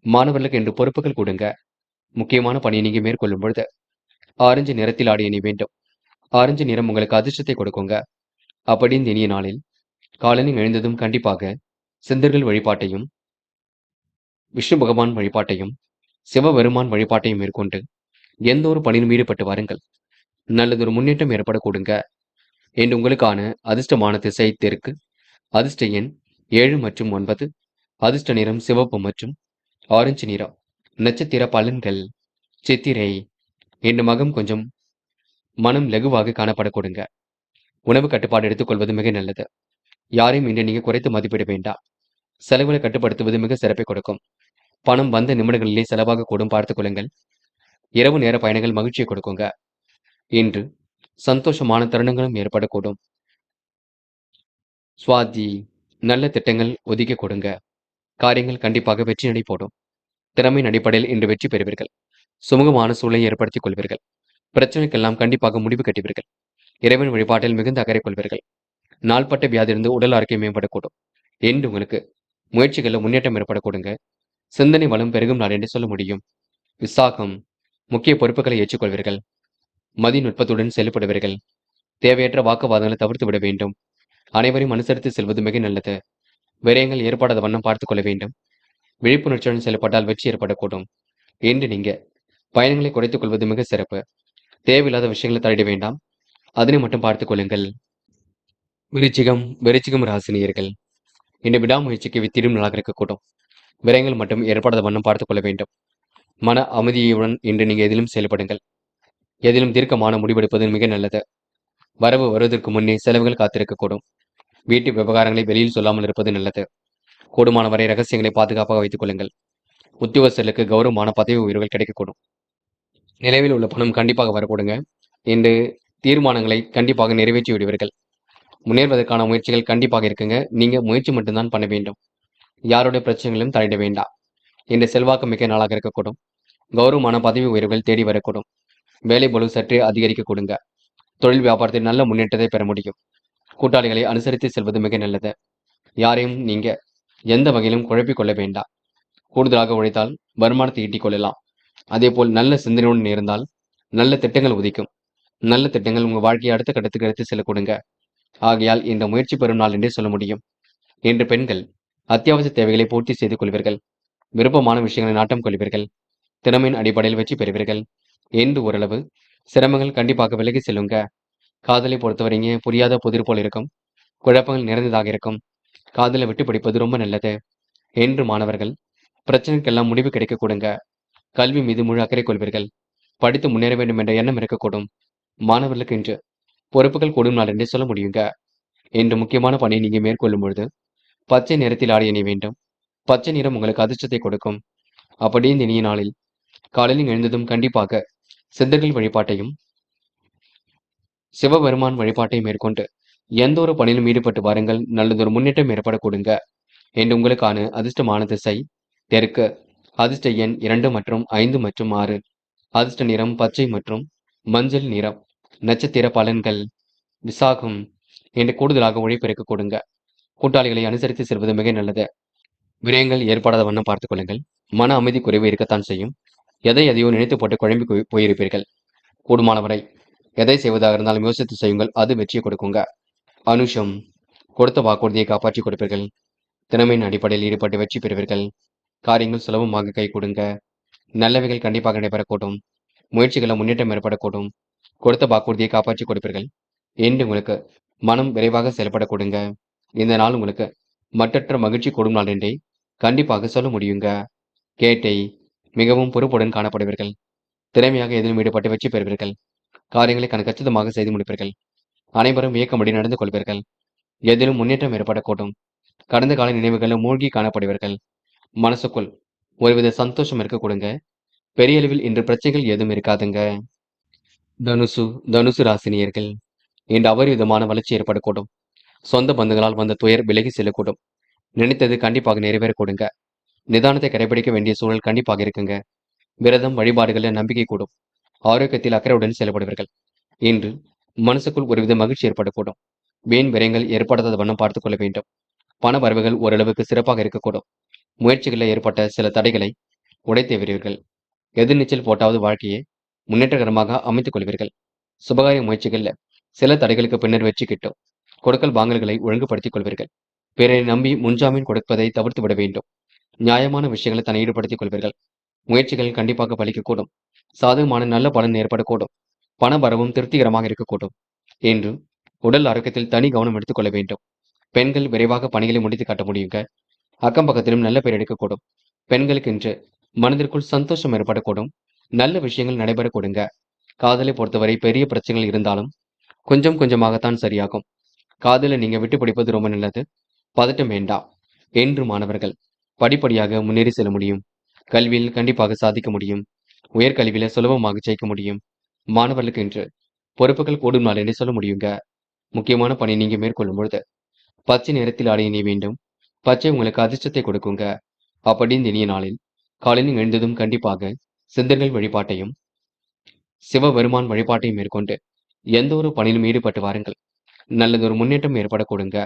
மாணவர்களுக்கு இன்று பொறுப்புகள் கொடுங்க. முக்கியமான பணியை நீங்க மேற்கொள்ளும் பொழுது ஆரஞ்சு நிறத்தில் ஆடை அணி வேண்டும். ஆரஞ்சு நிறம் உங்களுக்கு அதிர்ஷ்டத்தை கொடுக்குங்க. அப்படி இந்த இனிய நாளில் காலையில் எழுந்ததும் கண்டிப்பாக சித்தர்கள் வழிபாட்டையும் விஷ்ணு பகவான் வழிபாட்டையும் சிவபெருமான் வழிபாட்டையும் மேற்கொண்டு எந்த ஒரு பணியிலும் ஈடுபட்டு வாருங்கள். நல்லதொரு முன்னேற்றம் ஏற்பட கொடுங்க. என்று உங்களுக்கான அதிர்ஷ்டமான திசை தெற்கு. அதிர்ஷ்ட எண் 7 மற்றும் 9. அதிர்ஷ்ட நிறம் சிவப்பு மற்றும் ஆரஞ்சு நிறம். நட்சத்திர பலன்கள். சித்திரை இன்று மகம் கொஞ்சம் மனம் லகுவாக காணப்பட கொடுங்க. உணவு கட்டுப்பாடு எடுத்துக்கொள்வது மிக நல்லது. யாரையும் இன்று நீங்க குறைத்து மதிப்பிட வேண்டாம். செலவுகளை கட்டுப்படுத்துவது மிக சிறப்பை கொடுக்கும். பணம் வந்த நிமிடங்களிலே செலவாக கூடும், பார்த்துக் கொள்ளுங்கள். இரவு நேர பயணங்கள் மகிழ்ச்சியை கொடுக்குங்க. இன்று சந்தோஷமான தருணங்களும் ஏற்படக்கூடும். சுவாதி, நல்ல திட்டங்கள் ஒதுக்கி கொடுங்க. காரியங்கள் கண்டிப்பாக வெற்றி நடை போடும். திறமையின் அடிப்படையில் இன்று வெற்றி பெறுவீர்கள். சுமூகமான சூழலை ஏற்படுத்திக் கொள்வீர்கள். பிரச்சனைக்கெல்லாம் கண்டிப்பாக முடிவு கட்டுவீர்கள். இறைவன் வழிபாட்டில் மிகுந்த அக்கறை கொள்வீர்கள். நாள்பட்ட வியாதியிலிருந்து உடல் ஆரோக்கியம் மேம்படக்கூடும். என்று உங்களுக்கு முயற்சிகளில் முன்னேற்றம் ஏற்படக்கூடுங்க. சிந்தனை வளம் பெருகும் நாள் என்று சொல்ல முடியும். விசாகம், முக்கிய பொறுப்புகளை ஏற்றுக்கொள்வீர்கள். மதிநுட்பத்துடன் செயல்படுவீர்கள். தேவையற்ற வாக்குவாதங்களை தவிர்த்து விட வேண்டும். அனைவரையும் அனுசரித்து செல்வது மிக நல்லது. விரயங்கள் ஏற்படாத வண்ணம் பார்த்துக் கொள்ள வேண்டும். விழிப்புணர்ச்சியுடன் செயல்பட்டால் வெற்றி ஏற்படக்கூடும். என்று நீங்க பயணங்களை குறைத்துக் கொள்வது மிக சிறப்பு. தேவையில்லாத விஷயங்களை தலையிட வேண்டாம். அதனை மட்டும் பார்த்துக் கொள்ளுங்கள். விருச்சிகம் ராசினியர்கள், இந்த விடாமுயற்சிக்கு வித்திடும் நாளாக இருக்கக்கூடும். விரயங்கள் மட்டும் ஏற்படாத வண்ணம் பார்த்துக் கொள்ள வேண்டும். மன அமைதியுடன் இன்று நீங்க எதிலும் செயல்படுங்கள். எதிலும் தீர்க்கமான முடிவெடுப்பது மிக நல்லது. வரவு வருவதற்கு முன்னே செலவுகள் காத்திருக்கக்கூடும். வீட்டு விவகாரங்களை வெளியில் சொல்லாமல் இருப்பது நல்லது. கூடுமான வரை ரகசியங்களை பாதுகாப்பாக வைத்துக் கொள்ளுங்கள். உத்தியோகஸ்தர்களுக்கு கௌரவமான பதவி உயர்வுகள் கிடைக்கக்கூடும். நிலவில் உள்ள பணம் கண்டிப்பாக வரக்கூடுங்க. இன்று தீர்மானங்களை கண்டிப்பாக நிறைவேற்றி விடுவீர்கள். முன்னேறுவதற்கான முயற்சிகள் கண்டிப்பாக இருக்குங்க. நீங்க முயற்சி மட்டும்தான் பண்ண வேண்டும். யாருடைய பிரச்சனைகளும் தலையிட வேண்டாம். இன்று செல்வாக்கு மிக்க நாளாக இருக்கக்கூடும். கௌரவமான பதவி உயர்வுகள் தேடி வரக்கூடும். வேலை பளு சற்றே அதிகரிக்க கொடுங்க. தொழில் வியாபாரத்தில் நல்ல முன்னேற்றத்தை பெற முடியும். கூட்டாளிகளை அனுசரித்து செல்வது மிக நல்லது. யாரையும் நீங்க எந்த வகையிலும் குழப்பிக் கொள்ள வேண்டாம். கூடுதலாக உழைத்தால் வருமானத்தை ஈட்டிக் கொள்ளலாம். அதேபோல் நல்ல சிந்தனையுடன் இருந்தால் நல்ல திட்டங்கள் உதிக்கும். நல்ல திட்டங்கள் உங்க வாழ்க்கையை அடுத்த கட்டத்துக்கு எடுத்து செல்ல கொடுங்க. ஆகையால் இந்த முயற்சி பெறும் நாள் என்றே சொல்ல முடியும். இன்று பெண்கள் அத்தியாவசிய தேவைகளை பூர்த்தி செய்து கொள்வீர்கள். விருப்பமான விஷயங்களை நாட்டம் கொள்வீர்கள். திறமையின் அடிப்படையில் வெற்றி பெறுவீர்கள். என்று ஓரளவு சிரமங்கள் கண்டிப்பாக விலகி செல்லுங்க. காதலை பொறுத்தவரைங்க புரியாத புதிர் போல் இருக்கும். குழப்பங்கள் நிறைந்ததாக இருக்கும். காதலை விட்டு பிடிப்பது ரொம்ப நல்லது. என்று மாணவர்கள் பிரச்சனைக்கெல்லாம் முடிவு கிடைக்க கொடுங்க. கல்வி மீது முழு அக்கறை கொள்வீர்கள். படித்து முன்னேற வேண்டும் என்ற எண்ணம் இருக்கக்கூடும். மாணவர்களுக்கு இன்று பொறுப்புகள் கூடும் நாள் என்றே சொல்ல முடியுங்க. இன்று முக்கியமான பணியை நீங்க மேற்கொள்ளும் பொழுது பச்சை நிறத்தில் ஆடை அணிய வேண்டும். பச்சை நிறம் உங்களுக்கு அதிர்ஷ்டத்தை கொடுக்கும். அப்படி இந்த இனிய நாளில் காலையில் எழுந்ததும் கண்டிப்பாக சித்தர்கள் வழிபாட்டையும் சிவபெருமான் வழிபாட்டையும் மேற்கொண்டு எந்த ஒரு பணியிலும் ஈடுபட்டு வாருங்கள். நல்லதொரு முன்னேற்றம் ஏற்படக்கூடுங்க. என்று உங்களுக்கான அதிர்ஷ்டமான திசை தெற்கு. அதிர்ஷ்ட எண் 2 மற்றும் 5 மற்றும் 6. அதிர்ஷ்ட நிறம் பச்சை மற்றும் மஞ்சள் நிறம். நட்சத்திர பலன்கள். விசாகம், என்று கூடுதலாக உழைப்பிற்கு கொடுங்க. கூட்டாளிகளை அனுசரித்து செல்வது மிக நல்லது. விரயங்கள் ஏற்படாத வண்ணம் பார்த்துக் கொள்ளுங்கள். மன அமைதி குறைவு இருக்கத்தான் செய்யும். எதையோ நினைத்து போட்டு குழம்பி போயிருப்பீர்கள். கூடுமானவரை எதை செய்வதாக இருந்தாலும் யோசித்து செய்யுங்கள். அது வெற்றியை கொடுக்குங்க. அனுஷம், கொடுத்த வாக்குறுதியை காப்பாற்றி கொடுப்பீர்கள். திறமையின் அடிப்படையில் ஈடுபட்டு வெற்றி பெறுவீர்கள். காரியங்கள் சுலபமாக கை கொடுங்க. நல்லவைகள் கண்டிப்பாக நடைபெறக்கூடும். முயற்சிகளை முன்னேற்றம் ஏற்படக்கூடும். கொடுத்த வாக்குறுதியை காப்பாற்றி கொடுப்பீர்கள். என்று உங்களுக்கு மனம் விரைவாக செயல்படக்கூடுங்க. இந்த நாள் உங்களுக்கு மற்றற்ற மகிழ்ச்சி கூடும் நாள் என்றே கண்டிப்பாக சொல்ல முடியுங்க. கேட்டை, மிகவும் பொறுப்புடன் காணப்படுவீர்கள். திறமையாக எதிலும் ஈடுபட்டு வெற்றி பெறுவீர்கள். காரியங்களை கச்சிதமாக செய்து முடிப்பீர்கள். அனைவரும் வியக்கம்படி நடந்து கொள்வீர்கள். எதிலும் முன்னேற்றம் ஏற்படக்கூடும். கடந்த கால நினைவுகளில் மூழ்கி காணப்படுவீர்கள். மனசுக்குள் ஒருவித சந்தோஷம் இருக்க கொடுங்க. பெரிய அளவில் இன்று பிரச்சனைகள் எதுவும் இருக்காதுங்க. தனுசு ராசினியர்கள், இன்று அபரிவிதமான வளர்ச்சி ஏற்படக்கூடும். சொந்த பந்துகளால் வந்த துயர் விலகி செல்லக்கூடும். நினைத்தது கண்டிப்பாக நிறைவேறக்கூடுங்க. நிதானத்தை கடைபிடிக்க வேண்டிய சூழல் கண்டிப்பாக இருக்குங்க. விரதம் வழிபாடுகளில் நம்பிக்கை கூடும். ஆரோக்கியத்தில் அக்கறையுடன் செயல்படுவீர்கள். இன்று மனசுக்குள் ஒருவித மகிழ்ச்சி ஏற்படக்கூடும். வீண் விரயங்கள் ஏற்படாத வண்ணம் பார்த்துக் கொள்ள வேண்டும். பண வரவுகள் ஓரளவுக்கு சிறப்பாக இருக்கக்கூடும். முயற்சிகளில் ஏற்பட்ட சில தடைகளை உடைத்து வருவீர்கள். எதிர்நீச்சல் போட்டாவது வாழ்க்கையை முன்னேற்றகரமாக அமைத்துக் கொள்வீர்கள். சுபகாரிய முயற்சிகளில் சில தடைகளுக்கு பின்னர் வெற்றி கிட்டும். கொடுக்கல் வாங்கல்களை ஒழுங்குபடுத்திக் கொள்வீர்கள். பிறரை நம்பி முன்ஜாமீன் கொடுப்பதை தவிர்த்து விட வேண்டும். நியாயமான விஷயங்களை தன்னை ஈடுபடுத்திக் கொள்வீர்கள். முயற்சிகள் கண்டிப்பாக பலிக்கக்கூடும். சாதகமான நல்ல பலன் ஏற்படக்கூடும். பண வரவும் திருப்திகரமாக இருக்கக்கூடும். என்று உடல் ஆரோக்கியத்தில் தனி கவனம் எடுத்துக் கொள்ள வேண்டும். பெண்கள் விரைவாக பணிகளை முடித்து காட்ட முடியுங்க. அக்கம் பக்கத்திலும் நல்ல பெயர் எடுக்கக்கூடும். பெண்களுக்கு இன்று மனதிற்குள் சந்தோஷம் ஏற்படக்கூடும். நல்ல விஷயங்கள் நடைபெறக்கூடுங்க. காதலை பொறுத்தவரை பெரிய பிரச்சனைகள் இருந்தாலும் கொஞ்சம் கொஞ்சமாகத்தான் சரியாகும். காதலை நீங்க விட்டு பிடிப்பது ரொம்ப நல்லது. பதட்டம் வேண்டாம். என்று மாணவர்கள் படிப்படியாக முன்னேறி செல்ல முடியும். கல்வியில் கண்டிப்பாக சாதிக்க முடியும். உயர்கல்வியில சுலபமாக ஜெயிக்க முடியும். மாணவர்களுக்கு என்று பொறுப்புகள் கூடும் நாள் என்று சொல்ல முடியுங்க. முக்கியமான பணி நீங்க மேற்கொள்ளும் பொழுது பச்சை நிறத்தில் ஆடை அணிய வேண்டும். பச்சை உங்களுக்கு அதிர்ஷ்டத்தை கொடுக்குங்க. அப்படி இந்த இனிய நாளில் காலையில் எழுந்ததும் கண்டிப்பாக சித்தர்கள் வழிபாட்டையும் சிவபெருமான் வழிபாட்டையும் மேற்கொண்டு எந்த ஒரு பணியிலும் ஈடுபட்டு வாருங்கள். நல்லதொரு முன்னேற்றம் ஏற்படக்கூடுங்க.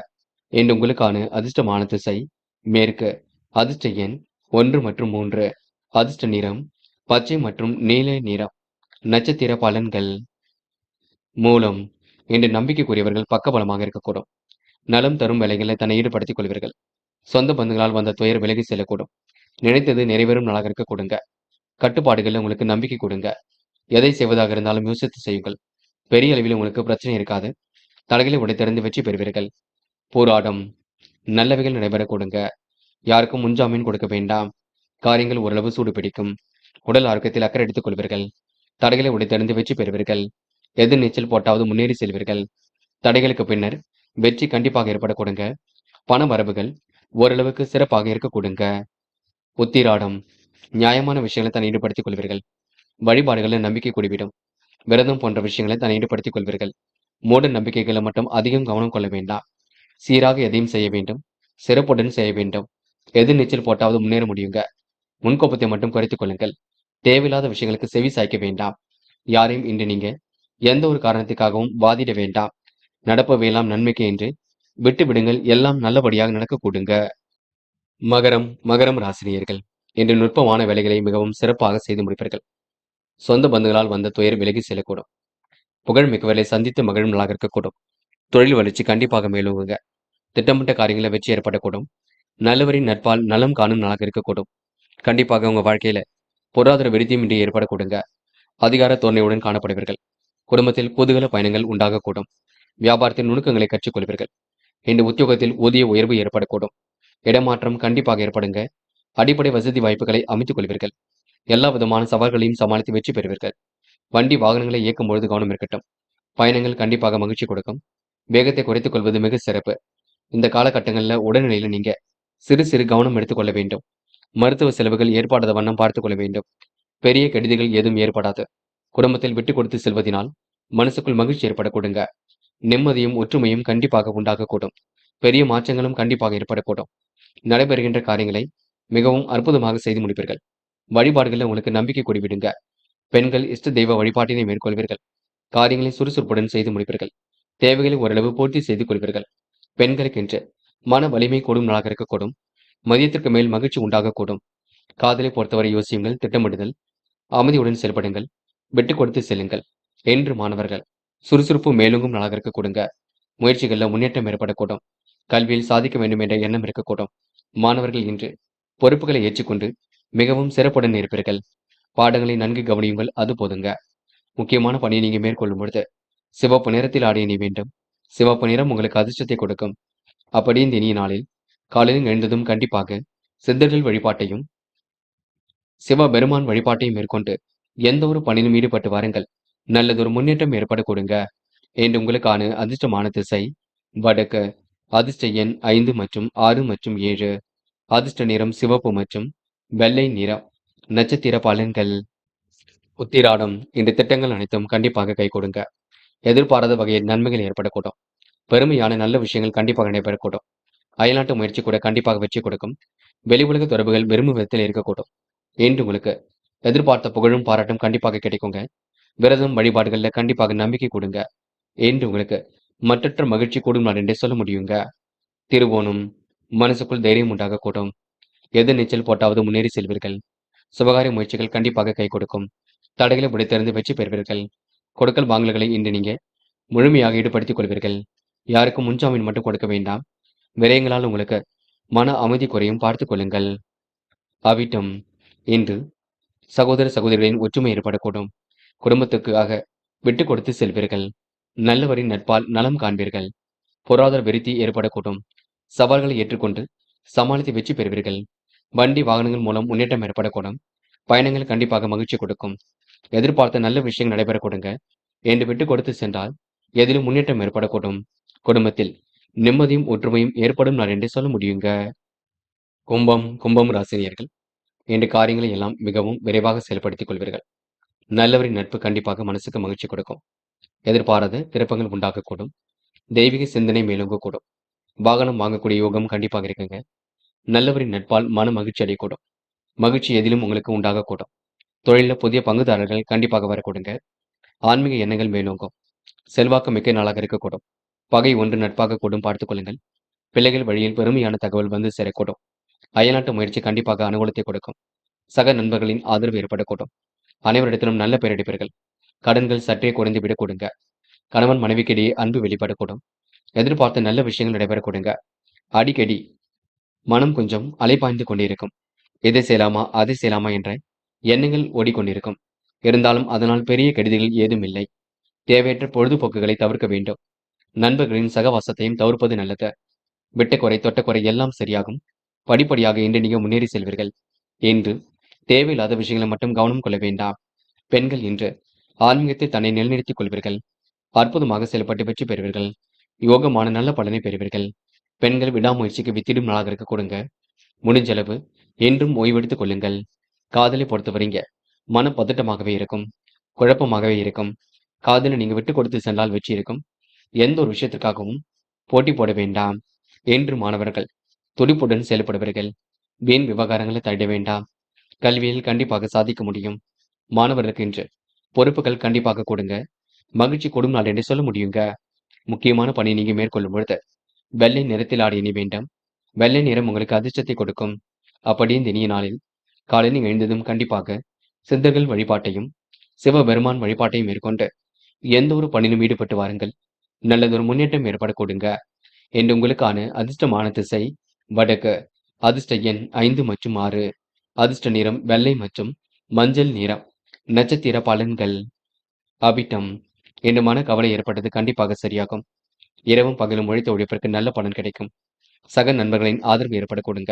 என்று உங்களுக்கான அதிர்ஷ்டமான திசை மேற்கு. அதிர்ஷ்ட எண் 1 மற்றும் 3. அதிர்ஷ்ட நிறம் பச்சை மற்றும் நீல நிறம். நட்சத்திர பலன்கள். மூலம் என்று நம்பிக்கைக்குரியவர்கள் பக்கபலமாக இருக்கக்கூடும். நலம் தரும் வேலைகளை தன்னை ஈடுபடுத்திக் கொள்வீர்கள். சொந்த பந்துகளால் வந்த துயர் விலகி செல்லக்கூடும். நினைத்தது நிறைவேறும் நாளாக இருக்க கொடுங்க. கட்டுப்பாடுகள் உங்களுக்கு நம்பிக்கை கொடுங்க. எதை செய்வதாக இருந்தாலும் யோசித்து செய்யுங்கள். பெரிய அளவில் உங்களுக்கு பிரச்சனை இருக்காது. தடைகளை உடைத்தெறிந்து வெற்றி பெறுவீர்கள். போராடம் நல்லவைகள் நடைபெற கொடுங்க. யாருக்கும் முன்ஜாமீன் கொடுக்க வேண்டாம். காரியங்கள் ஓரளவு சூடு பிடிக்கும். உடல் ஆரோக்கியத்தில் அக்கறை எடுத்துக் கொள்வீர்கள். தடைகளை உடைத்தெறிந்து வெற்றி பெறுவீர்கள். எதிர் நீச்சல் போட்டாவது முன்னேறி செல்வீர்கள். தடைகளுக்கு பின்னர் வெற்றி கண்டிப்பாக ஏற்பட கொடுங்க. பண வரவுகள் ஓரளவுக்கு சிறப்பாக இருக்க கொடுங்க. உத்திராடம் நியாயமான விஷயங்களை தன்னை ஈடுபடுத்திக் கொள்வீர்கள். வழிபாடுகளில் நம்பிக்கை கூடிவிடும். விரதம் போன்ற விஷயங்களை தன்னை ஈடுபடுத்திக் கொள்வீர்கள். மூட நம்பிக்கைகளை மட்டும் அதிகம் கவனம் கொள்ள வேண்டாம். சீராக எதையும் செய்ய வேண்டும். சிறப்புடன் செய்ய வேண்டும். எதிர் நீச்சல் போட்டாவது முன்னேற முடியுங்க. முன்கோபத்தை மட்டும் குறைத்துக் கொள்ளுங்கள். தேவையில்லாத விஷயங்களுக்கு செவி சாய்க்க வேண்டாம். யாரையும் இன்று நீங்க எந்த ஒரு காரணத்துக்காகவும் வாதிட வேண்டாம். நடப்பவையெல்லாம் நன்மைக்கு என்று விட்டு விடுங்கள். எல்லாம் நல்லபடியாக நடக்க கூடுங்க. மகரம் ராசினியர்கள் இன்று நுட்பமான வேலைகளை மிகவும் சிறப்பாக செய்து முடிப்பீர்கள். சொந்த பந்துகளால் வந்த துயர் விலகி செல்லக்கூடும். புகழ் மிக்கவர்களை சந்தித்து மகிழும் நாளாக இருக்கக்கூடும். தொழில் வளர்ச்சி கண்டிப்பாக மேலோங்குங்க. திட்டமிட்ட காரியங்களை வெற்றி ஏற்படக்கூடும். நல்லவரின் நட்பால் நலம் காணும் நாளாக இருக்கக்கூடும். கண்டிப்பாக உங்க வாழ்க்கையில பொருளாதார விருத்தியும் இன்று ஏற்படக்கூடுங்க. அதிகார தோரணையுடன் காணப்படுவீர்கள். குடும்பத்தில் குதூகல பயணங்கள் உண்டாகக்கூடும். வியாபாரத்தின் நுணுக்கங்களை கற்றுக்கொள்வீர்கள். இன்று உத்தியோகத்தில் ஊதிய உயர்வு ஏற்படக்கூடும். இடமாற்றம் கண்டிப்பாக ஏற்படுங்க. அடிப்படை வசதி வாய்ப்புகளை அமைத்துக் கொள்வீர்கள். எல்லா விதமான சவால்களையும் சமாளித்து வெற்றி பெறுவீர்கள். வண்டி வாகனங்களை இயக்கும் பொழுது கவனம் இருக்கட்டும். பயணங்கள் கண்டிப்பாக மகிழ்ச்சி கொடுக்கும். வேகத்தை குறைத்துக் கொள்வது மிக சிறப்பு. இந்த காலகட்டங்களில் உடல்நிலையில நீங்க சிறு சிறு கவனம் எடுத்துக்கொள்ள வேண்டும். மருத்துவ செலவுகள் ஏற்படாத வண்ணம் பார்த்துக் கொள்ள வேண்டும். பெரிய கெடுதிகள் ஏதும் ஏற்படாது. குடும்பத்தில் விட்டு கொடுத்து செல்வதனால் மனசுக்குள் மகிழ்ச்சி ஏற்படக்கூடுங்க. நிம்மதியும் ஒற்றுமையும் கண்டிப்பாக உண்டாகக்கூடும். பெரிய மாற்றங்களும் கண்டிப்பாக ஏற்படக்கூடும். நடைபெறுகின்ற காரியங்களை மிகவும் அற்புதமாக செய்து முடிப்பீர்கள். வழிபாடுகளில் உங்களுக்கு நம்பிக்கை கூடிவிடுங்க. பெண்கள் இஷ்ட தெய்வ வழிபாட்டினை மேற்கொள்வீர்கள். காரியங்களை சுறுசுறுப்புடன் செய்து முடிப்பீர்கள். தேவைகளை ஓரளவு பூர்த்தி செய்து கொள்வீர்கள். பெண்களுக்கென்று மன வலிமை கூடும் நாளாக இருக்கக்கூடும். மதியத்திற்கு மேல் மகிழ்ச்சி உண்டாகக்கூடும். காதலை பொறுத்தவரை யோசியுங்கள். திட்டமிடுதல் அமைதியுடன் செயல்படுங்கள். விட்டு கொடுத்து செல்லுங்கள். என்று மாணவர்கள் சுறுசுறுப்பு மேலோங்கும் நாளாக இருக்க கொடுங்க. முயற்சிகளில் முன்னேற்றம் ஏற்படக்கூடும். கல்வியில் சாதிக்க வேண்டும் என்ற எண்ணம் இருக்கக்கூடும். மாணவர்கள் இன்று பொறுப்புகளை ஏற்றுக்கொண்டு மிகவும் சிறப்புடன் இருப்பீர்கள். பாடங்களை நன்கு கவனியுங்கள். அது போதுங்க. முக்கியமான பணியை நீங்க மேற்கொள்ளும் பொழுது சிவப்பு நிறத்தில் ஆடை அணிய வேண்டும். சிவப்பு நிறம் உங்களுக்கு அதிர்ஷ்டத்தை கொடுக்கும். அப்படி இந்த இனிய நாளில் காலையில் எழுந்ததும் கண்டிப்பாக சித்தர்கள் வழிபாட்டையும் சிவபெருமான் வழிபாட்டையும் மேற்கொண்டு எந்த ஒரு பணியிலும் ஈடுபட்டு வாருங்கள். நல்லதொரு முன்னேற்றம் ஏற்பட கொடுங்க. என்று உங்களுக்கான அதிர்ஷ்டமான திசை வடக்கு. அதிர்ஷ்ட எண் 5 மற்றும் 6 மற்றும் 7. அதிர்ஷ்ட நிறம் சிவப்பு மற்றும் வெள்ளை நிறம். நட்சத்திர பலன்கள். உத்திராடம் இந்த திட்டங்கள் அனைத்தும் கண்டிப்பாக கை கொடுங்க. எதிர்பாராத வகையில் நன்மைகள் ஏற்படக்கூடும். பெருமையான நல்ல விஷயங்கள் கண்டிப்பாக நடைபெறக்கூடும். அயல்நாட்டு முயற்சி கூட கண்டிப்பாக வெற்றி கொடுக்கும். வெளி உலக தொடர்புகள் விரும்பும் விதத்தில் இருக்கக்கூடும். என்று உங்களுக்கு எதிர்பார்த்த புகழும் பாராட்டும் கண்டிப்பாக கிடைக்குங்க. விரதம் வழிபாடுகள்ல கண்டிப்பாக நம்பிக்கை கொடுங்க. என்று உங்களுக்கு மற்றற்ற மகிழ்ச்சி கூடும் நாள் என்றே சொல்ல முடியுங்க. திருவோணம் மனசுக்குள் தைரியம் உண்டாகக்கூடும். எது நீச்சல் போட்டாவது முன்னேறி செல்வீர்கள். சுபகாரிய முயற்சிகள் கண்டிப்பாக கை கொடுக்கும். தடைகளை உடைத்தெறிந்து வெற்றி பெறுவீர்கள். கொடுக்கல் வாங்கல்களை இன்று நீங்க முழுமையாக ஈடுபடுத்திக் கொள்வீர்கள். யாருக்கும் முன்ஜாமீன் மட்டும் கொடுக்க வேண்டாம். விரயங்களால் உங்களுக்கு மன அமைதி குறையும் பார்த்துக் கொள்ளுங்கள். அவிட்டம் இன்று சகோதர சகோதரிகளின் ஒற்றுமை ஏற்படக்கூடும். குடும்பத்துக்காக விட்டு கொடுத்து செல்வீர்கள். நல்லவரின் நட்பால் நலம் காண்பீர்கள். பொருளாதார விருத்தி ஏற்படக்கூடும். சவால்களை ஏற்றுக்கொண்டு சமாளித்து வெற்றி பெறுவீர்கள். வண்டி வாகனங்கள் மூலம் முன்னேற்றம் ஏற்படக்கூடும். பயணங்கள் கண்டிப்பாக மகிழ்ச்சி கொடுக்கும். எதிர்பார்த்த நல்ல விஷயம் நடைபெற கொடுங்க. என்று விட்டு கொடுத்து சென்றால் எதிலும் முன்னேற்றம் ஏற்படக்கூடும். குடும்பத்தில் நிம்மதியும் ஒற்றுமையும் ஏற்படும் நாள் என்று சொல்ல முடியுங்க. கும்பம் ராசினியர்கள் இன்று காரியங்களை எல்லாம் மிகவும் விரைவாக செயல்படுத்திக் கொள்வீர்கள். நல்லவரின் நட்பு கண்டிப்பாக மனசுக்கு மகிழ்ச்சி கொடுக்கும். எதிர்பாராத திருப்பங்கள் உண்டாகக்கூடும். தெய்வீக சிந்தனை மேலோங்கக்கூடும். வாகனம் வாங்கக்கூடிய யோகம் கண்டிப்பாக இருக்குங்க. நல்லவரின் நட்பால் மன மகிழ்ச்சி அடையக்கூடும். மகிழ்ச்சி எதிலும் உங்களுக்கு உண்டாகக்கூடும். தொழிலில் புதிய பங்குதாரர்கள் கண்டிப்பாக வரக்கூடுங்க. ஆன்மீக எண்ணங்கள் மேலோங்கும். செல்வாக்கு மிக்க நாளாக இருக்கக்கூடும். பகை ஒன்று நட்பாக கூடும் பார்த்துக் கொள்ளுங்கள். பிள்ளைகள் வழியில் பெருமையான தகவல் வந்து சேரக்கூடும். அயல்நாட்டு முயற்சி கண்டிப்பாக அனுகூலத்தை கொடுக்கும். சக நண்பர்களின் ஆதரவு ஏற்படக்கூடும். அனைவரிடத்திலும் நல்ல பெயர் எடுப்பீர்கள். கடன்கள் சற்றே குறைந்து விடக் கொடுங்க. கணவன் மனைவிக்கு இடையே அன்பு வெளிப்படக்கூடும். எதிர்பார்த்த நல்ல விஷயங்கள் நடைபெறக்கூடுங்க. அடிக்கடி மனம் கொஞ்சம் அலைபாய்ந்து கொண்டிருக்கும். இதை செய்யலாமா அதை செய்யலாமா என்ற எண்ணங்கள் ஓடிக்கொண்டிருக்கும். இருந்தாலும் அதனால் பெரிய கெடுதிகள் ஏதும் இல்லை. தேவையற்ற பொழுதுபோக்குகளை தவிர்க்க வேண்டும். நண்பர்களின் சகவாசத்தையும் தவிர்ப்பது நல்லது. விட்டக்குறை தொட்டக்குறை எல்லாம் சரியாகும். படிப்படியாக இன்று நீங்க முன்னேறி செல்வீர்கள். என்று தேவையில்லாத விஷயங்களை மட்டும் கவனம் கொள்ள வேண்டாம். பெண்கள் இன்று ஆன்மீகத்தில் தன்னை நிலைநிறுத்திக் கொள்வீர்கள். அற்புதமாக செயல்பட்டு வெற்றி பெறுவீர்கள். யோகமான நல்ல பலனை பெறுவீர்கள். பெண்கள் விடாமுயற்சிக்கு வித்திடும் நாளாக இருக்க கொடுங்க. முடிஞ்சளவு என்றும் ஓய்வெடுத்துக் கொள்ளுங்கள். காதலை பொறுத்தவரைங்க மன பதட்டமாகவே இருக்கும். குழப்பமாகவே இருக்கும். காதலை நீங்க விட்டு கொடுத்து சென்றால் வெற்றி இருக்கும். எந்த ஒரு விஷயத்திற்காகவும் போட்டி போட வேண்டாம். என்று மாணவர்கள் துடிப்புடன் செயல்படுவீர்கள். வீண் விவகாரங்களை தள்ள வேண்டாம். கல்வியில் கண்டிப்பாக சாதிக்க முடியும். மாணவர்களுக்கு இன்று பொறுப்புகள் கண்டிப்பாக கொடுங்க. மகிழ்ச்சி கொடும் நாள் என்று சொல்ல முடியுங்க. முக்கியமான பணி நீங்க மேற்கொள்ளும் பொழுது வெள்ளை நிறத்தில் ஆடை அணி வேண்டாம். வெள்ளை நிறம் உங்களுக்கு அதிர்ஷ்டத்தை கொடுக்கும். அப்படி இந்த இனிய நாளில் காலையில் எழுந்ததும் கண்டிப்பாக சித்தர்கள் வழிபாட்டையும் சிவபெருமான் வழிபாட்டையும் மேற்கொண்டு எந்த ஒரு பணியிலும் ஈடுபட்டு வாருங்கள். நல்லதொரு முன்னேற்றம் ஏற்பட கொடுங்க. என்று உங்களுக்கான அதிர்ஷ்டமான திசை வடக்கு. அதிர்ஷ்ட எண் 5 மற்றும் 6. அதிர்ஷ்ட நிறம் வெள்ளை மற்றும் மஞ்சள் நிறம். நட்சத்திர பலன்கள். அபிட்டம். இன்று மன கவலை ஏற்பட்டது கண்டிப்பாக சரியாகும். இரவும் பகலும் உழைத்த உழைப்பிற்கு நல்ல பலன் கிடைக்கும். சக நண்பர்களின் ஆதரவு ஏற்பட கொடுங்க.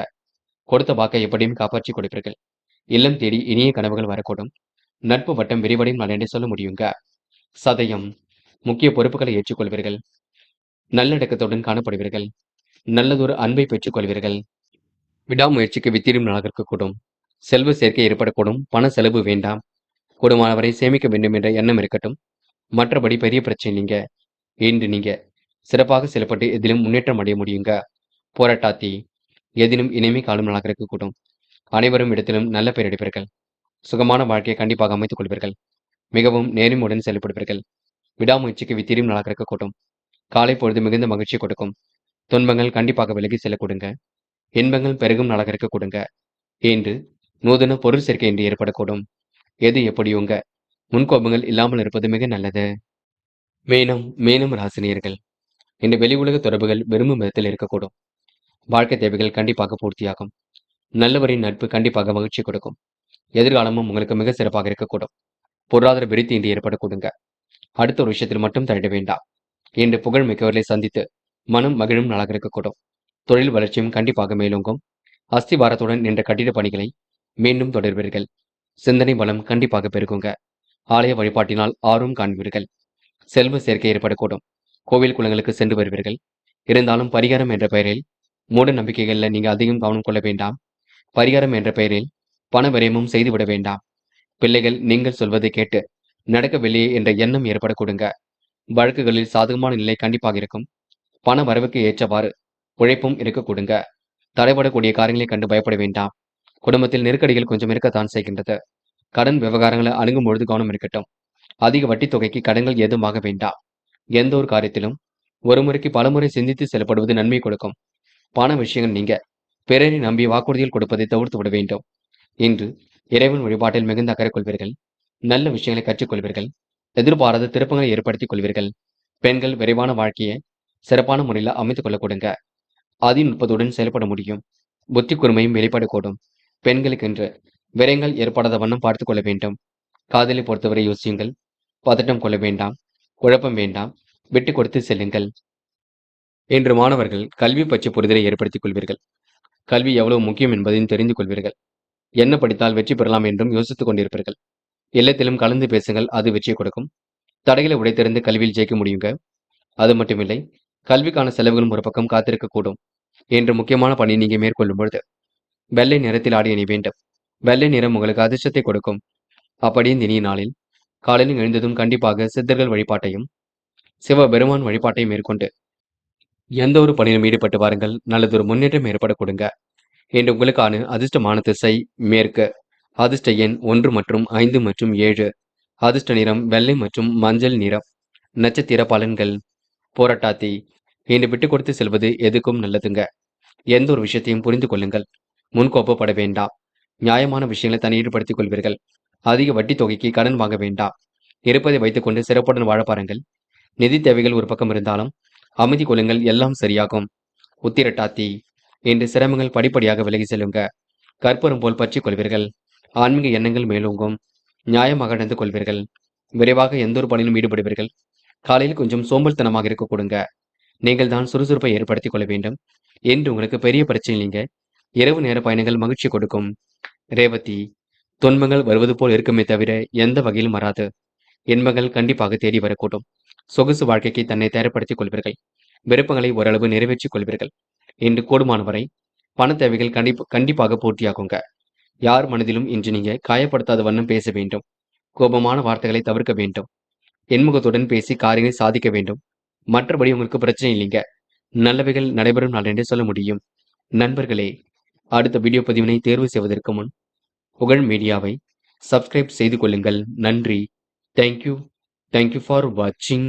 கொடுத்த வாக்கை எப்படியும் காப்பாற்றி கொடுப்பீர்கள். இல்லம் தேடி இனிய கனவுகள் வரக்கூடும். நட்பு வட்டம் விரிவடையும் நாள் என்று சொல்ல முடியுங்க. சதயம். முக்கிய பொறுப்புகளை ஏற்றுக்கொள்வீர்கள். நல்லடக்கத்துடன் காணப்படுவீர்கள். நல்லதொரு அன்பை பெற்றுக் கொள்வீர்கள். விடாமுயற்சிக்கு வித்திடும் நாளாக இருக்கக்கூடும். செல்வ சேர்க்கை ஏற்படக்கூடும். பண செலவு வேண்டாம். கூடுமானவரை சேமிக்க வேண்டும் என்ற எண்ணம் இருக்கட்டும். மற்றபடி பெரிய பிரச்சனை நீங்க. இன்று நீங்க சிறப்பாக செயல்பட்டு எதிலும் முன்னேற்றம் அடைய முடியுங்க. போராட்டாத்தி. எதிலும் இனிமை காணும் நாளாக இருக்கக்கூடும். அனைவரும் இடத்திலும் நல்ல பெயர் எடுப்பீர்கள். சுகமான வாழ்க்கையை கண்டிப்பாக அமைத்துக் கொள்வீர்கள். மிகவும் நேர்மையுடன் செயல்படுவீர்கள். விடாமுயற்சிக்கு வித்திடும் நாளாக இருக்கக்கூடும். காலை பொழுது மிகுந்த மகிழ்ச்சி கொடுக்கும். துன்பங்கள் கண்டிப்பாக விலகி செல்ல கொடுங்க. இன்பங்கள் பெருகும் நாளாக இருக்க கொடுங்க. என்று நூதன பொருள் சேர்க்கை என்று ஏற்படக்கூடும். எது எப்படியோங்க முன்கோபங்கள் இல்லாமல் இருப்பது மிக நல்லது. மேலும் ராசினியர்கள் இந்த வெளி உலக தொடர்புகள் விரும்பும் விதத்தில் இருக்கக்கூடும். வாழ்க்கை தேவைகள் கண்டிப்பாக பூர்த்தியாகும். நல்லவரின் நட்பு கண்டிப்பாக மகிழ்ச்சி கொடுக்கும். எதிர்காலமும் உங்களுக்கு மிக சிறப்பாக இருக்கக்கூடும். பொருளாதார விருத்தி இன்று ஏற்படக்கூடுங்க. அடுத்த ஒரு விஷயத்தில் மட்டும் தள்ளிட வேண்டாம். இன்று புகழ் மிக்கவர்களை சந்தித்து மனம் மகிழும் நாளாக இருக்கக்கூடும். தொழில் வளர்ச்சியும் கண்டிப்பாக மேலோங்கும். அஸ்திவாரத்துடன் நின்ற கட்டிட பணிகளை மீண்டும் தொடர்வீர்கள். சிந்தனை பலம் கண்டிப்பாக பெருகுங்க. ஆலய வழிபாட்டினால் ஆர்வம் காண்பீர்கள். செல்வ சேர்க்கை ஏற்படக்கூடும். கோவில் குளங்களுக்கு சென்று வருவீர்கள். இருந்தாலும் பரிகாரம் என்ற பெயரில் மூட நம்பிக்கைகள்ல நீங்க அதிகம் கவனம் கொள்ள வேண்டாம். பரிகாரம் என்ற பெயரில் பண விரயமும் செய்துவிட வேண்டாம். பிள்ளைகள் நீங்கள் சொல்வதை கேட்டு நடக்கவில்லையே என்ற எண்ணம் ஏற்படக்கூடுங்க. வழக்குகளில் சாதகமான நிலை கண்டிப்பாக இருக்கும். பண வரவுக்கு ஏற்றவாறு உழைப்பும் இருக்கக்கூடுங்க. தடைபடக்கூடிய காரியங்களை கண்டு பயப்பட வேண்டாம். குடும்பத்தில் நெருக்கடிகள் கொஞ்சம் இருக்கத்தான் செய்கின்றது. கடன் விவகாரங்களை அணுகும் பொழுது கவனம் இருக்கட்டும். அதிக வட்டி தொகைக்கு கடன்கள் ஏதும் ஆக வேண்டாம். எந்த ஒரு காரியத்திலும் ஒரு முறைக்கு பலமுறை சிந்தித்து செயல்படுவது நன்மை கொடுக்கும். பண விஷயங்கள் நீங்க பிறரை நம்பி வாக்குறுதிகள் கொடுப்பதை தவிர்த்து விட வேண்டும். இன்று இறைவன் வழிபாட்டில் மிகுந்த அக்கறை கொள்வீர்கள். நல்ல விஷயங்களை கற்றுக்கொள்வீர்கள். எதிர்பாராத திருப்பங்களை ஏற்படுத்திக் கொள்வீர்கள். பெண்கள் விரைவான வாழ்க்கையை சிறப்பான முறையில் அமைத்துக் கொள்ள கொடுங்க. அதிநுட்பத்துடன் செயல்பட முடியும். புத்தி கூர்மையும் வெளிப்படக்கூடும். பெண்களுக்கு இன்று விரயங்கள் ஏற்படாத வண்ணம் பார்த்துக் கொள்ள வேண்டும். காதலை பொறுத்தவரை யோசியுங்கள். பதட்டம் கொள்ள வேண்டாம். குழப்பம் வேண்டாம். விட்டு கொடுத்து செல்லுங்கள். இன்று மாணவர்கள் கல்வி பற்றி புரிதலை ஏற்படுத்திக் கொள்வீர்கள். கல்வி எவ்வளவு முக்கியம் என்பதையும் தெரிந்து கொள்வீர்கள். என்ன படித்தால் வெற்றி பெறலாம் என்றும் யோசித்துக் கொண்டிருப்பீர்கள். இல்லத்திலும் கலந்து பேசுங்கள். அது வெற்றியை கொடுக்கும். தடைகளை உடைத்தெறிந்து கல்வியில் ஜெயிக்க முடியுங்க. அது மட்டுமில்லை, கல்விக்கான செலவுகளும் ஒரு பக்கம் காத்திருக்கக்கூடும். என்று முக்கியமான பணி நீங்க மேற்கொள்ளும் பொழுது வெள்ளை நிறத்தில் ஆடை அணிய வேண்டும். வெள்ளை நிறம் உங்களுக்கு அதிர்ஷ்டத்தை கொடுக்கும். அப்படியே இந்த இனிய நாளில் காலையில் எழுந்ததும் கண்டிப்பாக சித்தர்கள் வழிபாட்டையும் சிவபெருமான் வழிபாட்டையும் மேற்கொண்டு எந்த ஒரு பணியிலும் ஈடுபட்டு வாருங்கள். நல்லதொரு முன்னேற்றம் ஏற்பட கொடுங்க. இன்று உங்களுக்கான அதிர்ஷ்டமான திசை மேற்கு. அதிர்ஷ்ட எண் 1 மற்றும் 5 மற்றும் 7. அதிர்ஷ்ட நிறம் வெள்ளை மற்றும் மஞ்சள் நிறம். நட்சத்திர பலன்கள். போராட்டாத்தி. இன்று விட்டு கொடுத்து செல்வது எதுக்கும் நல்லதுங்க. எந்த ஒரு விஷயத்தையும் புரிந்து கொள்ளுங்கள். முன்கோப்பப்பட வேண்டாம். நியாயமான விஷயங்களை தன்னை ஈடுபடுத்திக் கொள்வீர்கள். அதிக வட்டி தொகைக்கு கடன் வாங்க வேண்டாம். இருப்பதை வைத்துக்கொண்டு சிறப்புடன் வாழ பாருங்கள். நிதி தேவைகள் ஒரு பக்கம் இருந்தாலும் அமைதி கொள்ளுங்கள், எல்லாம் சரியாகும். உத்திரட்டாத்தி. இன்று சிரமங்கள் படிப்படியாக விலகி செல்லுங்க. கற்பூரம் போல் பற்றிக் கொள்வீர்கள். ஆன்மீக எண்ணங்கள் மேலோங்கும். நியாயமாக நடந்து கொள்வீர்கள். விரைவாக எந்த ஒரு பணியிலும் ஈடுபடுவீர்கள். காலையில் கொஞ்சம் சோம்பல்தனமாக இருக்க கொடுங்க. நீங்கள் தான் சுறுசுறுப்பை ஏற்படுத்திக் கொள்ள வேண்டும். என்று உங்களுக்கு பெரிய பிரச்சனை இல்லைங்க. இரவு நேர பயணங்கள் மகிழ்ச்சி கொடுக்கும். ரேவதி. துன்பங்கள் வருவது போல் இருக்குமே தவிர எந்த வகையிலும் வராது. இன்பங்கள் கண்டிப்பாக தேடி வரக்கூடும். சொகுசு வாழ்க்கைக்கு தன்னை தயார்படுத்திக் கொள்வீர்கள். விருப்பங்களை ஓரளவு நிறைவேற்றிக் கொள்வீர்கள். இன்று கூடுமானவரை பண தேவைகள் கண்டிப்பாக பூர்த்தியாகுங்க. யார் மனதிலும் இன்று நீங்க காயப்படுத்தாத வண்ணம் பேச வேண்டும். கோபமான வார்த்தைகளை தவிர்க்க வேண்டும். இன்முகத்துடன் பேசி காரியங்களை சாதிக்க வேண்டும். மற்றபடி உங்களுக்கு பிரச்சனை இல்லைங்க. நல்லவைகள் நடைபெறும் நாள் என்று சொல்ல முடியும். நண்பர்களே, அடுத்த வீடியோ பதிவினை தேர்வு செய்வதற்கு முன் புகழ் மீடியாவை சப்ஸ்கிரைப் செய்து கொள்ளுங்கள். நன்றி. தேங்க்யூ ஃபார் வாட்சிங்.